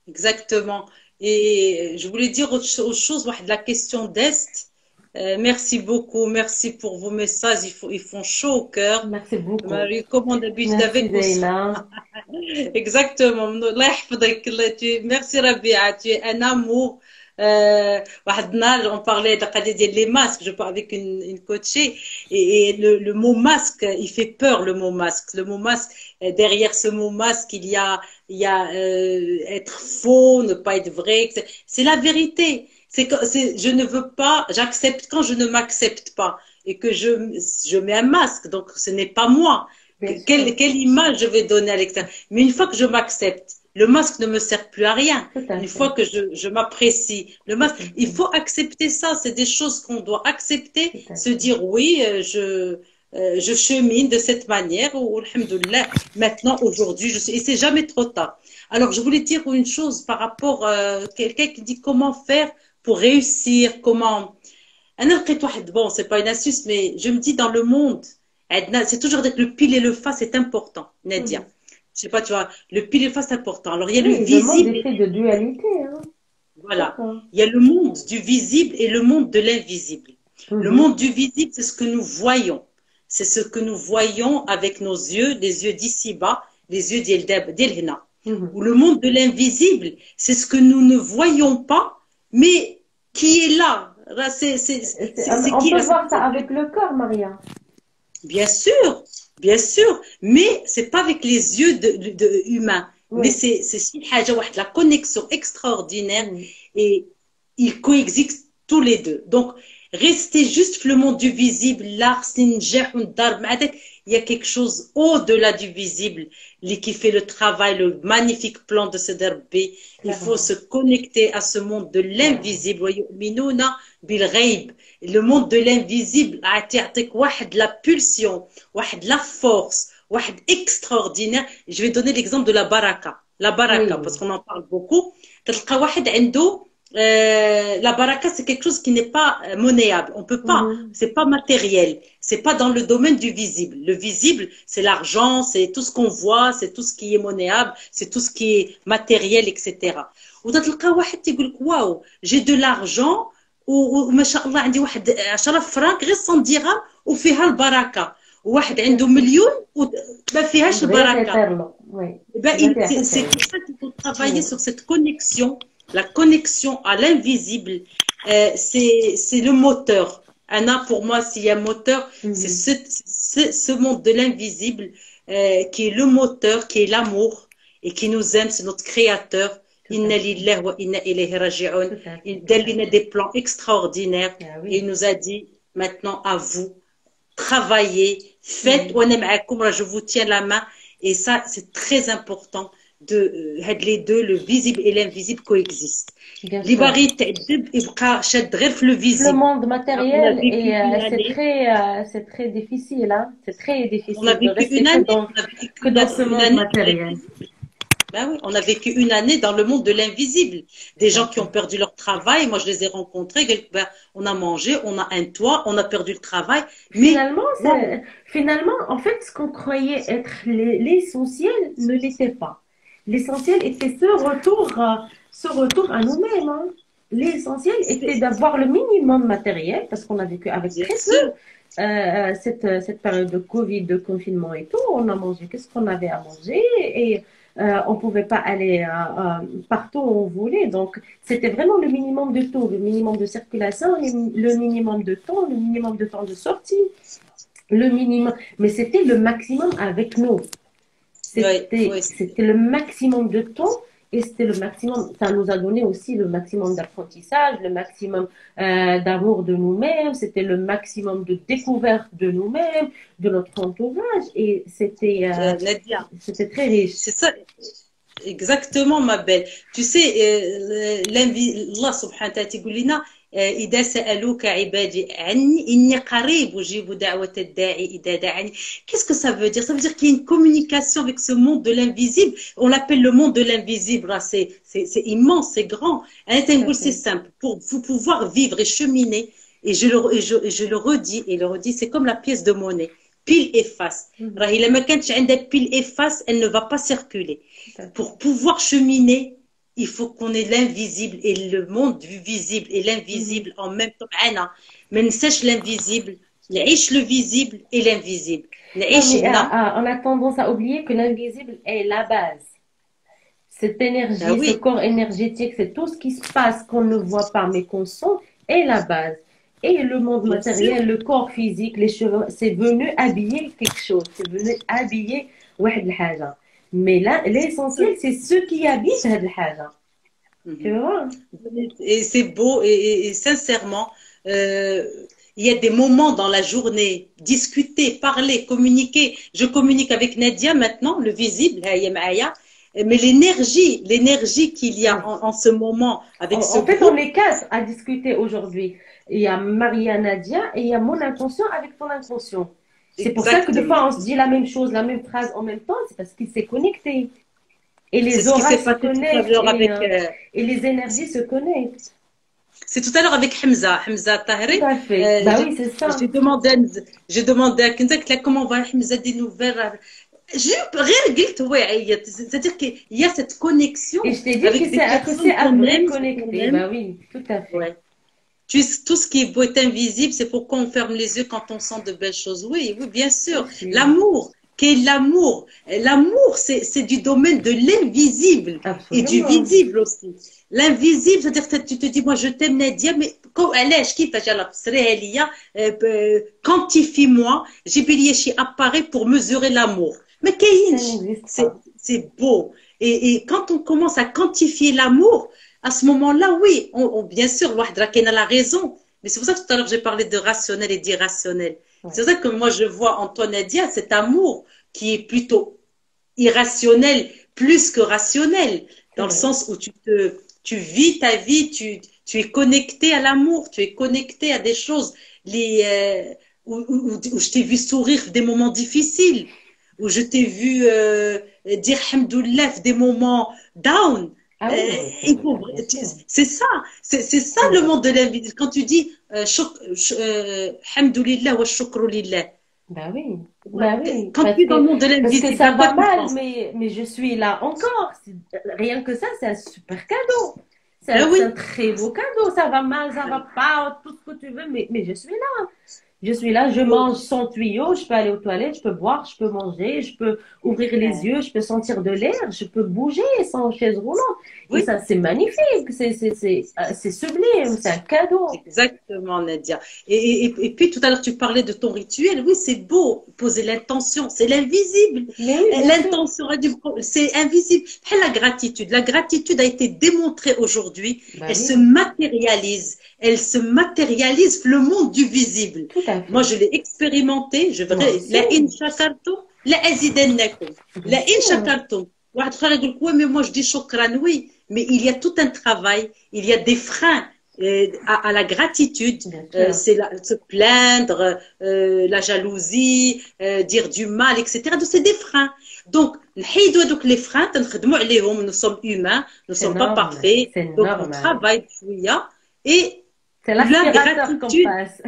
Exactement. Et je voulais dire autre chose, de la question d'Est. Merci beaucoup, merci pour vos messages, ils font chaud au cœur. Merci beaucoup. Marie, comme on habite Merci avec vous. Zaina. Exactement. الله يحفظك. Merci Rabia, tu es un amour. واحد النهار on parlait de قضية ديال les masques, je parle avec une coachée et le mot masque, il fait peur le mot masque. Le mot masque, derrière ce mot masque, il y a être faux, ne pas être vrai. C'est la vérité. Je ne veux pas, j'accepte quand je ne m'accepte pas et que je mets un masque, donc ce n'est pas moi. Bien sûr, Quelle image je vais donner à l'extérieur. Mais une fois que je m'accepte, le masque ne me sert plus à rien. tout à Une fois fait. que je m'apprécie, le Tout masque, à il fait. faut accepter ça. C'est des choses qu'on doit accepter, Tout à se fait. dire oui, je chemine de cette manière. Ou, alhamdoulilah, maintenant, aujourd'hui, et c'est jamais trop tard. Alors, je voulais dire une chose par rapport à quelqu'un qui dit comment faire pour réussir, comment. Bon, c'est pas une astuce, mais je me dis dans le monde, c'est toujours dire que le pile et le face c'est important, Nadia. Mhm. Je sais pas, tu vois, le pile et le face c'est important. Alors il y a le Oui, le monde visible est et fait de dualité, hein. voilà. D'accord. Il y a le monde du visible et le monde de l'invisible. Le Mhm. monde du visible, c'est ce que nous voyons. C'est ce que nous voyons avec nos yeux, les yeux d'ici-bas, les yeux d'El-Hina. Ou Mhm. le monde de l'invisible, c'est ce que nous ne voyons pas, mais qui est là. Là, c'est On qui peut là? voir ça avec le corps, Maria. Bien sûr, mais c'est pas avec les yeux humains. Mais Oui. c'est la connexion extraordinaire Mhm. et ils coexistent tous les deux. Donc, rester juste le monde du visible, l'art, il y a quelque chose au-delà du visible qui fait le travail, le magnifique plan de ce derby. Il faut se Clairement. connecter à ce monde de Clairement. l'invisible. Le monde de l'invisible يعطيك واحد la pulsion, واحد la force, واحد extraordinaire. Je vais donner l'exemple de la baraka. La baraka, parce Oui. qu'on en parle beaucoup. تلقى واحد عنده la baraka, c'est quelque chose qui n'est pas monnayable. On peut pas, Mhm. c'est pas matériel. C'est pas dans le domaine du visible. Le visible, c'est l'argent, c'est tout ce qu'on voit, c'est tout ce qui est monnayable, c'est tout ce qui est matériel, etc. وتلقى واحد تيقول لك واو جي دو لارجون وما شاء الله عندي واحد 10 فرانك غير 100 درهم وفيها البركه، وواحد عنده مليون وما فيهاش البركه. C'est pour ça qu'il faut travailler sur cette connexion, la connexion à l'invisible. C'est le moteur. Anna, pour moi, s'il y a un moteur, c'est ce monde de l'invisible qui est le moteur, qui est l'amour et qui nous aime, c'est notre créateur. Inna lillahi wa inna ilayhi raji'un. Il donne des plans extraordinaires et il nous a dit maintenant à vous, travaillez, faites, je vous tiens la main. Et ça, c'est très important de les deux, le visible et l'invisible coexistent. Le monde matériel, c'est très difficile, hein? C'est très difficile de rester que dans ce monde matériel. Ben oui, on a vécu une année dans le monde de l'invisible. Des gens qui ont perdu leur travail, moi je les ai rencontrés, ben, on a mangé, on a un toit, on a perdu le travail. Mais finalement, en fait, ce qu'on croyait être l'essentiel ne l'était pas. L'essentiel était ce retour à nous-mêmes. Hein. L'essentiel était d'avoir le minimum matériel, parce qu'on a vécu avec très peu cette période de Covid, de confinement et tout. On a mangé qu'est-ce qu'on avait à manger et on pouvait pas aller partout où on voulait. Donc, c'était vraiment le minimum de tout, le minimum de circulation, le minimum de temps de sortie, le minimum. Mais c'était le maximum avec nous. C'était le maximum de temps et c'était le maximum. Ça nous a donné aussi le maximum d'apprentissage, le maximum d'amour de nous-mêmes. C'était le maximum de découverte de nous-mêmes, de notre entourage. Et c'était très riche. C'est ça. Exactement, ma belle. Tu sais, Allah subhanahu wa ta'ala dit إذا سألوك عبادي عني إني قريب أجيب دعوة الداعي إذا دعاني. Qu'est-ce que ça veut dire? Ça veut dire qu'il y a une communication avec ce monde de l'invisible. On l'appelle le monde de l'invisible. C'est immense, c'est grand. C'est simple. Pour vous pouvoir vivre et cheminer, et je le redis, c'est comme la pièce de monnaie. Pile et face. إلا ما كانتش عندها pile et face, elle ne va pas circuler. Pour pouvoir cheminer, il faut qu'on ait l'invisible et le monde du visible et l'invisible en même temps. Mais ne sèche l'invisible, نعيش le visible et l'invisible. On a tendance à oublier que l'invisible est la base. Cette énergie, ce corps énergétique, c'est tout ce qui se passe qu'on ne voit pas mais qu'on sent est la base. Et le monde matériel, le corps physique, les cheveux, c'est venu habiller quelque chose, c'est venu habiller واحد الحاجة. Mais là, l'essentiel, c'est ce qui habite cette haja. Tu vois? Et c'est beau, et sincèrement, il y a des moments dans la journée, discuter, parler, communiquer. Je communique avec Nadia maintenant, le visible, mais l'énergie qu'il y a en ce moment avec ce En fait, on est 4 à discuter aujourd'hui. Il y a Maria, Nadia, et il y a mon intention avec ton intention. C'est pour ça que des fois on se dit la même chose, la même phrase en même temps, c'est parce qu'il s'est connecté. Et les auras se connectent et les énergies se connectent. C'est tout à l'heure avec Hamza Tahri. Tout à fait. Bah oui, c'est ça. J'ai demandé à Kenza comment va Hamza des nouvelles. C'est-à-dire qu'il y a cette connexion. Et je t'ai dit que c'est à vrai connecté. Bah oui, tout à fait. Ouais. Tout ce qui est beau est invisible, c'est pourquoi on ferme les yeux quand on sent de belles choses. Oui, bien sûr. L'amour, qu'est l'amour? L'amour, c'est du domaine de l'invisible et du visible aussi. L'invisible, c'est-à-dire que tu te dis, moi je t'aime Nadia, mais quantifie-moi, Jibiliyeshi apparaît pour mesurer l'amour. Mais c'est beau. Et quand on commence à quantifier l'amour, à ce moment-là, oui, bien sûr, Wahdraken a la raison. Mais c'est pour ça que tout à l'heure, j'ai parlé de rationnel et d'irrationnel. Ouais. C'est pour ça que moi, je vois en toi, Nadia, cet amour qui est plutôt irrationnel plus que rationnel. Dans le sens où tu vis ta vie, tu es connecté à l'amour, tu es connecté à des choses où je t'ai vu sourire des moments difficiles, où je t'ai vu dire Hamdoullah des moments down. C'est ça le monde de l'invisible. Quand tu dis Hamdoulillah wa shukru lillah, Bah oui, Ouais. bah oui, Quand tu es dans le monde de parce que l'invisible, ça à quoi va tu mal, penses? mais je suis là encore. Rien que ça, c'est un super cadeau. Ben C'est un oui, très beau cadeau. Ça va mal, ça va pas, tout ce que tu veux, mais je suis là. Je suis là, je oui. mange sans tuyau, je peux aller aux toilettes, je peux boire, je peux manger, je peux ouvrir les yeux, je peux sentir de l'air, je peux bouger sans chaise roulante. Et Oui, ça, c'est magnifique, c'est sublime, c'est un cadeau. exactement, Nadia. Et puis tout à l'heure, tu parlais de ton rituel. Oui, c'est beau, poser l'intention. C'est l'invisible. Mais oui, bien sûr. L'intention, c'est invisible. Et la gratitude. La gratitude a été démontrée aujourd'hui. Bah Elle se oui, matérialise. Elle se matérialise le monde du visible. tout à Moi, fait. je l'ai expérimenté. Je Moi verrai. aussi, La in shakartum, la azidannakum. bien La in sûr. shakartum. واحد اخر يقول لك oui, mais moi je dis shukran, oui, mais il y a tout un travail, il y a des freins à la gratitude, Bien sûr. c'est se plaindre, la jalousie, dire du mal, etc. Donc, c'est des freins. Donc, نحيدوا هذوك les freins, تنخدموا عليهم, nous sommes humains, nous ne C'est sommes pas normal. parfaits, C'est donc on normal. travaille شوية, et C'est la l'aspirateur qu'on gratitude, passe.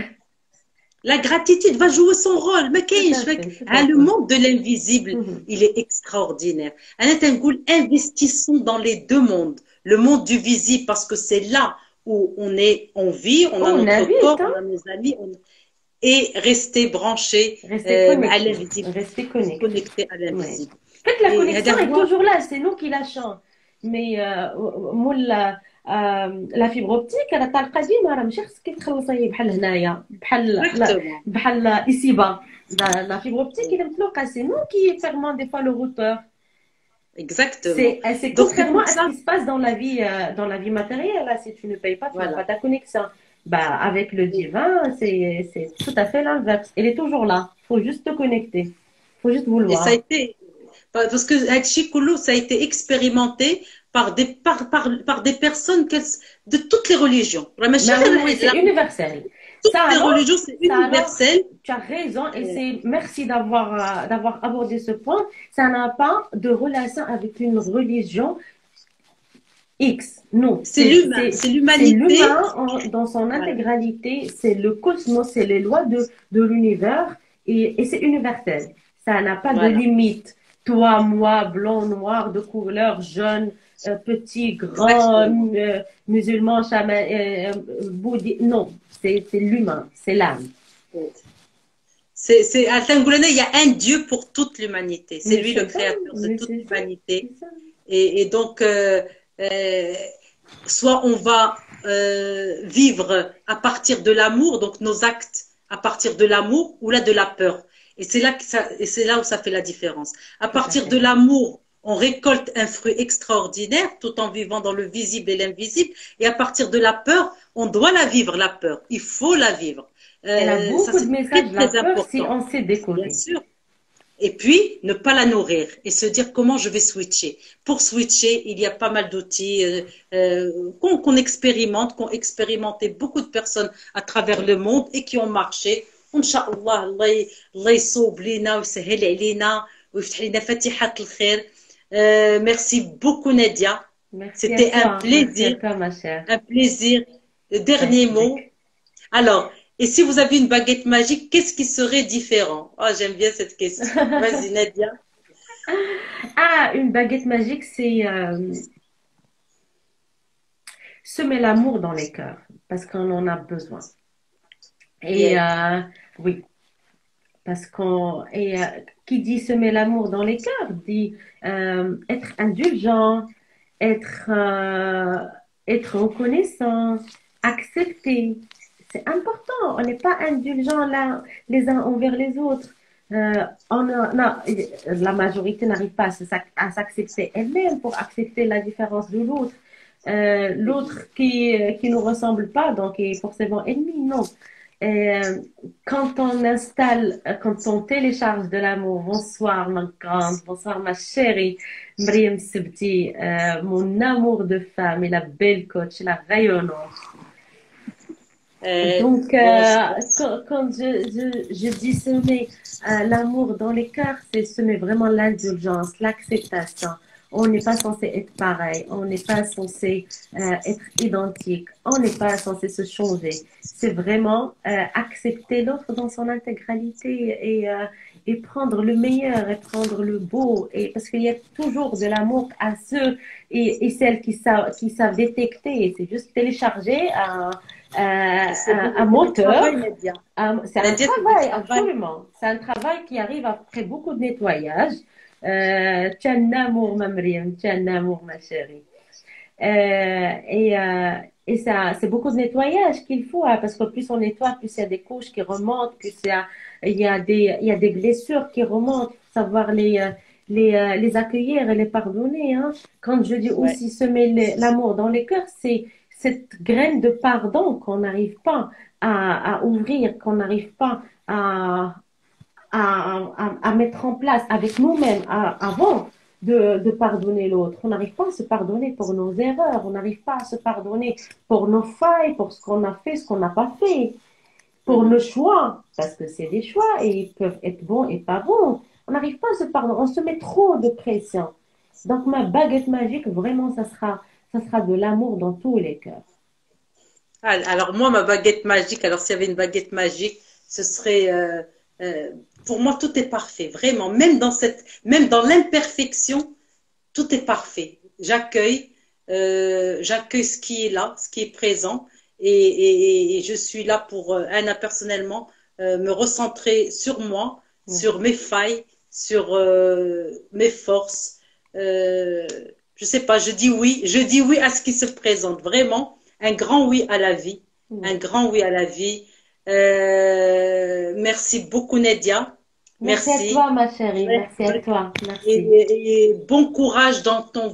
la gratitude va jouer son rôle. ما Tout كاينش à فيك. fait, tout à Le fait. monde de l'invisible, Mhm. il est extraordinaire. أنا تنقول investissons dans les deux mondes. Le monde du visible parce que c'est là où on vit, on a On notre habite, corps, hein? on a nos amis, et rester branché Rester à connecté. l'invisible, Rester connecté. connecté à Ouais. l'invisible. En fait, la Et connexion هذا est هو toujours là, c'est nous qui la changeons. Mais la fibre optique, elle a القديمة راه ماشي خصك تخلصي بحال هنايا exactement, بحال ici bas. La fibre optique, il est مخلوقة. C'est nous qui fermons des fois le routeur. exactement. C'est Donc c'est contrairement pour à ce ça, qui se passe dans la vie matérielle. Là, si tu ne payes pas, tu n'as pas voilà. ta connexion. Bah, avec le divin, c'est tout à fait l'inverse. Il est toujours là. Il faut juste te connecter. Il faut juste Et ça a vouloir. été, parce que هادشي كله, ça a été expérimenté par des personnes de toutes les religions. راه ماشي Mais oui, oui, غير c'est universel. toutes les religions, c'est Ça alors, universel. tu as raison et Euh, c'est merci d'avoir abordé ce point. Ça n'a pas de relation avec une religion X. Non, C'est l'humain, c'est c'est l'humanité. l'humain dans son Voilà, intégralité, c'est le cosmos, c'est les lois de l'univers et c'est universel. Ça n'a pas de voilà, limite. Toi, moi, blanc, noir, de couleur, jeune, petit, grand, exactement. musulman, chaman, bouddhiste. Non, c'est l'humain, c'est l'âme. À Tangoulana, il y a un Dieu pour toute l'humanité. C'est Mais lui le c'est ça, créateur de mais toute c'est ça, l'humanité. c'est ça. Et donc, euh, soit on va vivre à partir de l'amour, donc nos actes à partir de l'amour, ou là de la peur. Et c'est là où ça fait la différence. À Tout à partir de fait. l'amour, on récolte un fruit extraordinaire tout en vivant dans le visible et l'invisible. Et à partir de la peur, on doit la vivre, la peur. Il faut la vivre. Elle a Ça, beaucoup de c'est très, messages, la très peur, si important, on sait bien décoder. sûr. Et puis, ne pas la nourrir et se dire comment je vais switcher. Pour switcher, il y a pas mal d'outils qu'on expérimente, qu'ont expérimenté beaucoup de personnes à travers le monde et qui ont marché. Inch'Allah, Allah يصوب لينا ويسهل علينا ويفتح لنا فتيحات الخير. Merci beaucoup, Nadia. C'était Merci à toi, ma chère. un plaisir. Le dernier mot. Avec- Alors, et si vous avez une baguette magique, qu'est-ce qui serait différent? Oh, j'aime bien cette question. Vas-y, Nadia. Ah, une baguette magique, c'est semer l'amour dans les cœurs, parce qu'on en a besoin. Et Bien. oui, parce qui dit semer l'amour dans les cœurs dit être indulgent, être, euh, être reconnaissant, accepter. C'est important. On n'est pas indulgent là, les uns envers les autres. Non, la majorité n'arrive pas à s'accepter elle-même pour accepter la différence de l'autre. L'autre qui nous ressemble pas, donc est forcément ennemi, non. Euh, quand on télécharge de l'amour, bonsoir ma grande, bonsoir ma chérie, Mriam Sebti, mon amour de femme et la belle coach, la rayonnante. Donc, Bonjour. quand je dis semer l'amour dans les cœurs, c'est semer vraiment l'indulgence, l'acceptation. On n'est pas censé être pareil, on n'est pas censé être identique, on n'est pas censé se changer. C'est vraiment accepter l'autre dans son intégralité et prendre le meilleur et prendre le beau. Et, parce qu'il y a toujours de l'amour à ceux et celles qui savent détecter. C'est juste télécharger un C'est du moteur. travail, Nadia. C'est un Nadia, c'est du travail, travail. absolument. C'est un travail qui arrive après beaucoup de nettoyage. Tu as un amour, ma Mariam, tu as un amour, ma chérie. Et ça, c'est beaucoup de nettoyage qu'il faut, hein, parce que plus on nettoie, plus il y a des couches qui remontent, plus il y a des blessures qui remontent. Il faut savoir les accueillir et les pardonner. Hein. Quand je dis Ouais. aussi semer l'amour dans les cœurs, c'est cette graine de pardon qu'on n'arrive pas à ouvrir, qu'on n'arrive pas à mettre en place avec nous-mêmes avant de pardonner l'autre. On n'arrive pas à se pardonner pour nos erreurs, on n'arrive pas à se pardonner pour nos failles, pour ce qu'on a fait, ce qu'on n'a pas fait, pour Mhm. nos choix, parce que c'est des choix et ils peuvent être bons et pas bons. On n'arrive pas à se pardonner, on se met trop de pression. Donc ma baguette magique, vraiment, ça sera de l'amour dans tous les cœurs. Ah, alors moi, ma baguette magique, alors s'il y avait une baguette magique, ce serait, euh, pour moi, tout est parfait, vraiment. Même dans l'imperfection, tout est parfait. J'accueille ce qui est là, ce qui est présent, et je suis là pour, Anna personnellement, me recentrer sur moi, sur mes failles, sur mes forces. Euh, je sais pas, je dis oui à ce qui se présente, vraiment, un grand oui à la vie, un Oui. grand oui à la vie. Merci beaucoup, Nedia. Merci à toi, Merci. ma chérie. Merci à toi. Et, Merci. et bon courage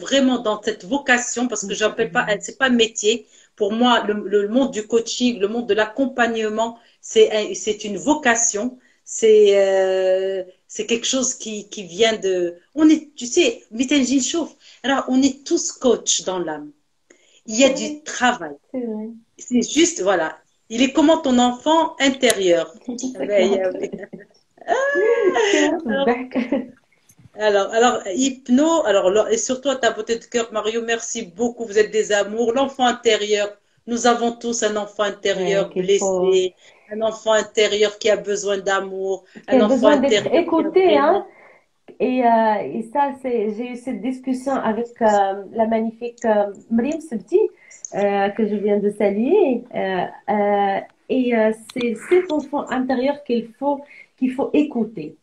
vraiment dans cette vocation parce que j'appelle pas, c'est pas un métier. Pour moi, le monde du coaching, le monde de l'accompagnement, c'est une vocation. C'est quelque chose qui vient de, on est, tu sais, Mitenjin chauffe. Alors, on est tous coach dans l'âme. Il y a C'est du vrai, travail. c'est vrai. C'est juste, voilà. Il est comment ton enfant intérieur? C'est Ben, clair. الضحك. et surtout à ta beauté de cœur, Mario, merci beaucoup. Vous êtes des amours. L'enfant intérieur, nous avons tous un enfant Ouais, intérieur qu'il faut, blessé, un enfant intérieur qui a besoin d'amour, qui un a enfant besoin d'être intérieur qui a écouté, hein. vraiment. Et ça, j'ai eu cette discussion avec la magnifique Mrim Sebti, que je viens de saluer. C'est cet enfant intérieur qu'il faut écouter.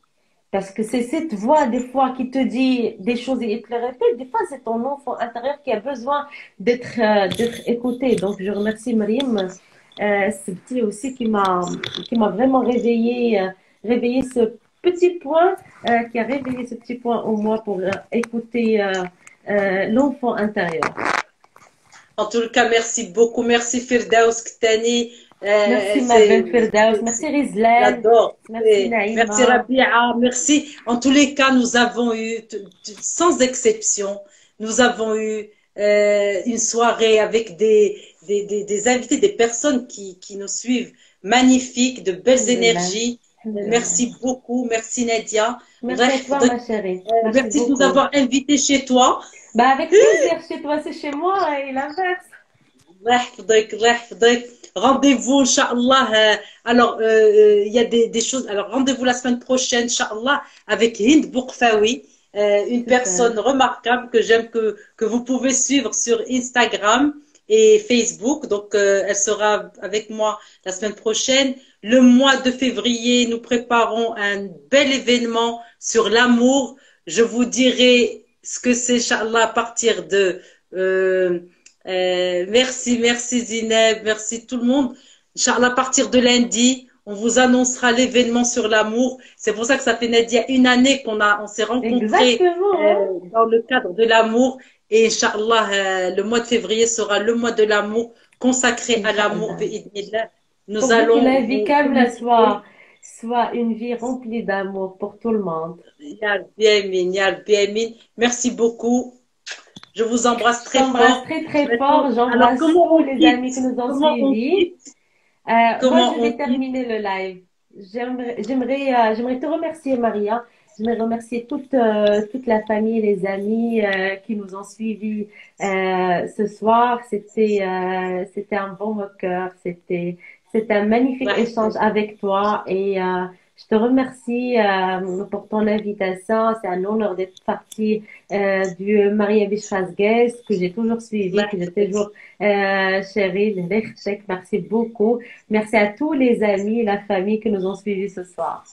Parce que c'est cette voix, des fois, qui te dit des choses et il te le répète. Des fois, c'est ton enfant intérieur qui a besoin d'être écouté. Donc, je remercie Mariam, ce petit aussi qui m'a vraiment réveillé ce petit point, qui a réveillé ce petit point en moi pour écouter l'enfant intérieur. En tout cas, merci beaucoup. Merci Firdaus Ktani. Merci, ma C'est, belle Firdaus. Merci, Rizlan. j'adore. Merci, Merci Naïma. Rabia. Merci. En tous les cas, nous avons eu, sans exception, nous avons eu une soirée avec des invités, des personnes qui nous suivent, magnifiques, de belles Alhamdulillah. énergies. Alhamdulillah. Merci beaucoup. Merci Nadia. Merci à toi, ma chérie. Merci Merci de nous beaucoup. avoir invités chez toi. Bah, avec plaisir, chez toi, c'est chez moi et l'inverse. الله يحفظك الله يحفظك. Rendez-vous, Inch'Allah. Il y a des choses. Alors, rendez-vous la semaine prochaine, Inch'Allah, avec Hind Boukfaoui, une Super. personne remarquable que j'aime que vous pouvez suivre sur Instagram et Facebook. Donc, elle sera avec moi la semaine prochaine. Le mois de février, nous préparons un bel événement sur l'amour. Je vous dirai ce que c'est, Inch'Allah, à partir de... merci Zineb, merci tout le monde. Inch'Allah, à partir de lundi, on vous annoncera l'événement sur l'amour. C'est pour ça que ça fait Nadia une année on s'est rencontrés Exactement, hein? dans le cadre de l'amour. Et Inch'Allah, le mois de février sera le mois de l'amour consacré à l'amour. Inch'Allah. Bi'idhnillah. Nous Pourvu que allons la vie vous Kamla communiquer. soit une vie remplie d'amour pour tout le monde. Ya Rabbi Amin, Ya Rabbi Amin. Merci beaucoup. Je vous embrasse Je très t'embrasse fort. très très Maintenant, fort. alors J'embrasse comment tous on les quitte? amis qui nous ont Comment on suivis. quitte? Moi, Comment je on vais quitte? terminer le live. J'aimerais te remercier, Maria. j'aimerais remercier toute la famille, les amis qui nous ont suivis ce soir. C'était un bon cœur, c'était un magnifique الله échange يحفظك. avec toi et je te remercie pour ton invitation. C'est un honneur d'être partie du Maria Bishras Guest que j'ai toujours الله suivi, que j'ai يحفظك. toujours chérie. Merci beaucoup. Merci à tous les amis, la famille qui nous ont suivis ce soir.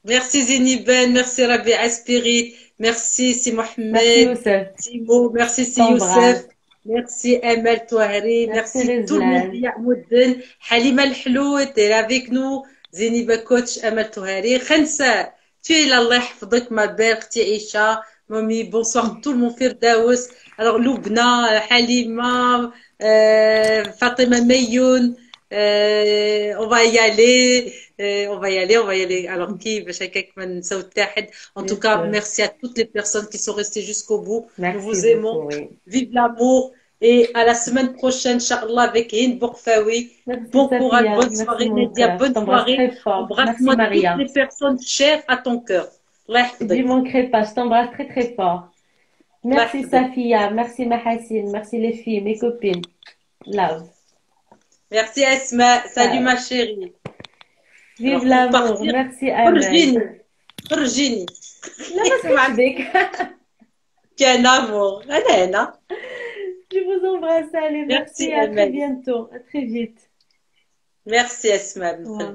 Merci Ziniben, merci Rabia Spirit, merci Si Merci Mohamed, Youssef, Timo, merci je Si Youssef, t'embrasse. merci Emel Touahri, Merci merci tout le monde Rizlan. qui a Mouden, Halima El-Hlou était avec nous, Ziniba Coach, Emel Touahri, Khensa, tu es là, Allah يحفظك, ma belle, Khti Aisha, Mommy, bonsoir tout le monde, Firdaous, alors Loubna, Halima, Fatima Mayoun, on va y aller. On va y aller, on va y aller. Alors, qui, en tout Bien cas, sûr. merci à toutes les personnes qui sont restées jusqu'au bout. Nous Merci vous beaucoup, aimons. oui. Vive l'amour. Et à la semaine prochaine, Inch'Allah, avec Hind Bourfaoui. Merci Bon courage, Safia, bonne merci soirée, mon Nadia, cœur. Je bonne t'embrasse soirée. très fort. Merci Embrasse-moi toutes Maria. les personnes chères à ton cœur. Allah J'y يحفظك. manquerai pas. Je t'embrasse très très fort. Allah Merci يحفظك. Safia, merci Mahassine, merci les filles, mes copines. Love. Merci Esma. Salut Ciao. ma chérie. Vive Alors, pour l'amour. partir, Merci Amel. Virginie. Virginie. لا ما تحسش بك. Quel amour. Helena. Je vous embrasse. Allez, Merci merci. À très Emel. bientôt. À très vite. Merci Esma. Au revoir.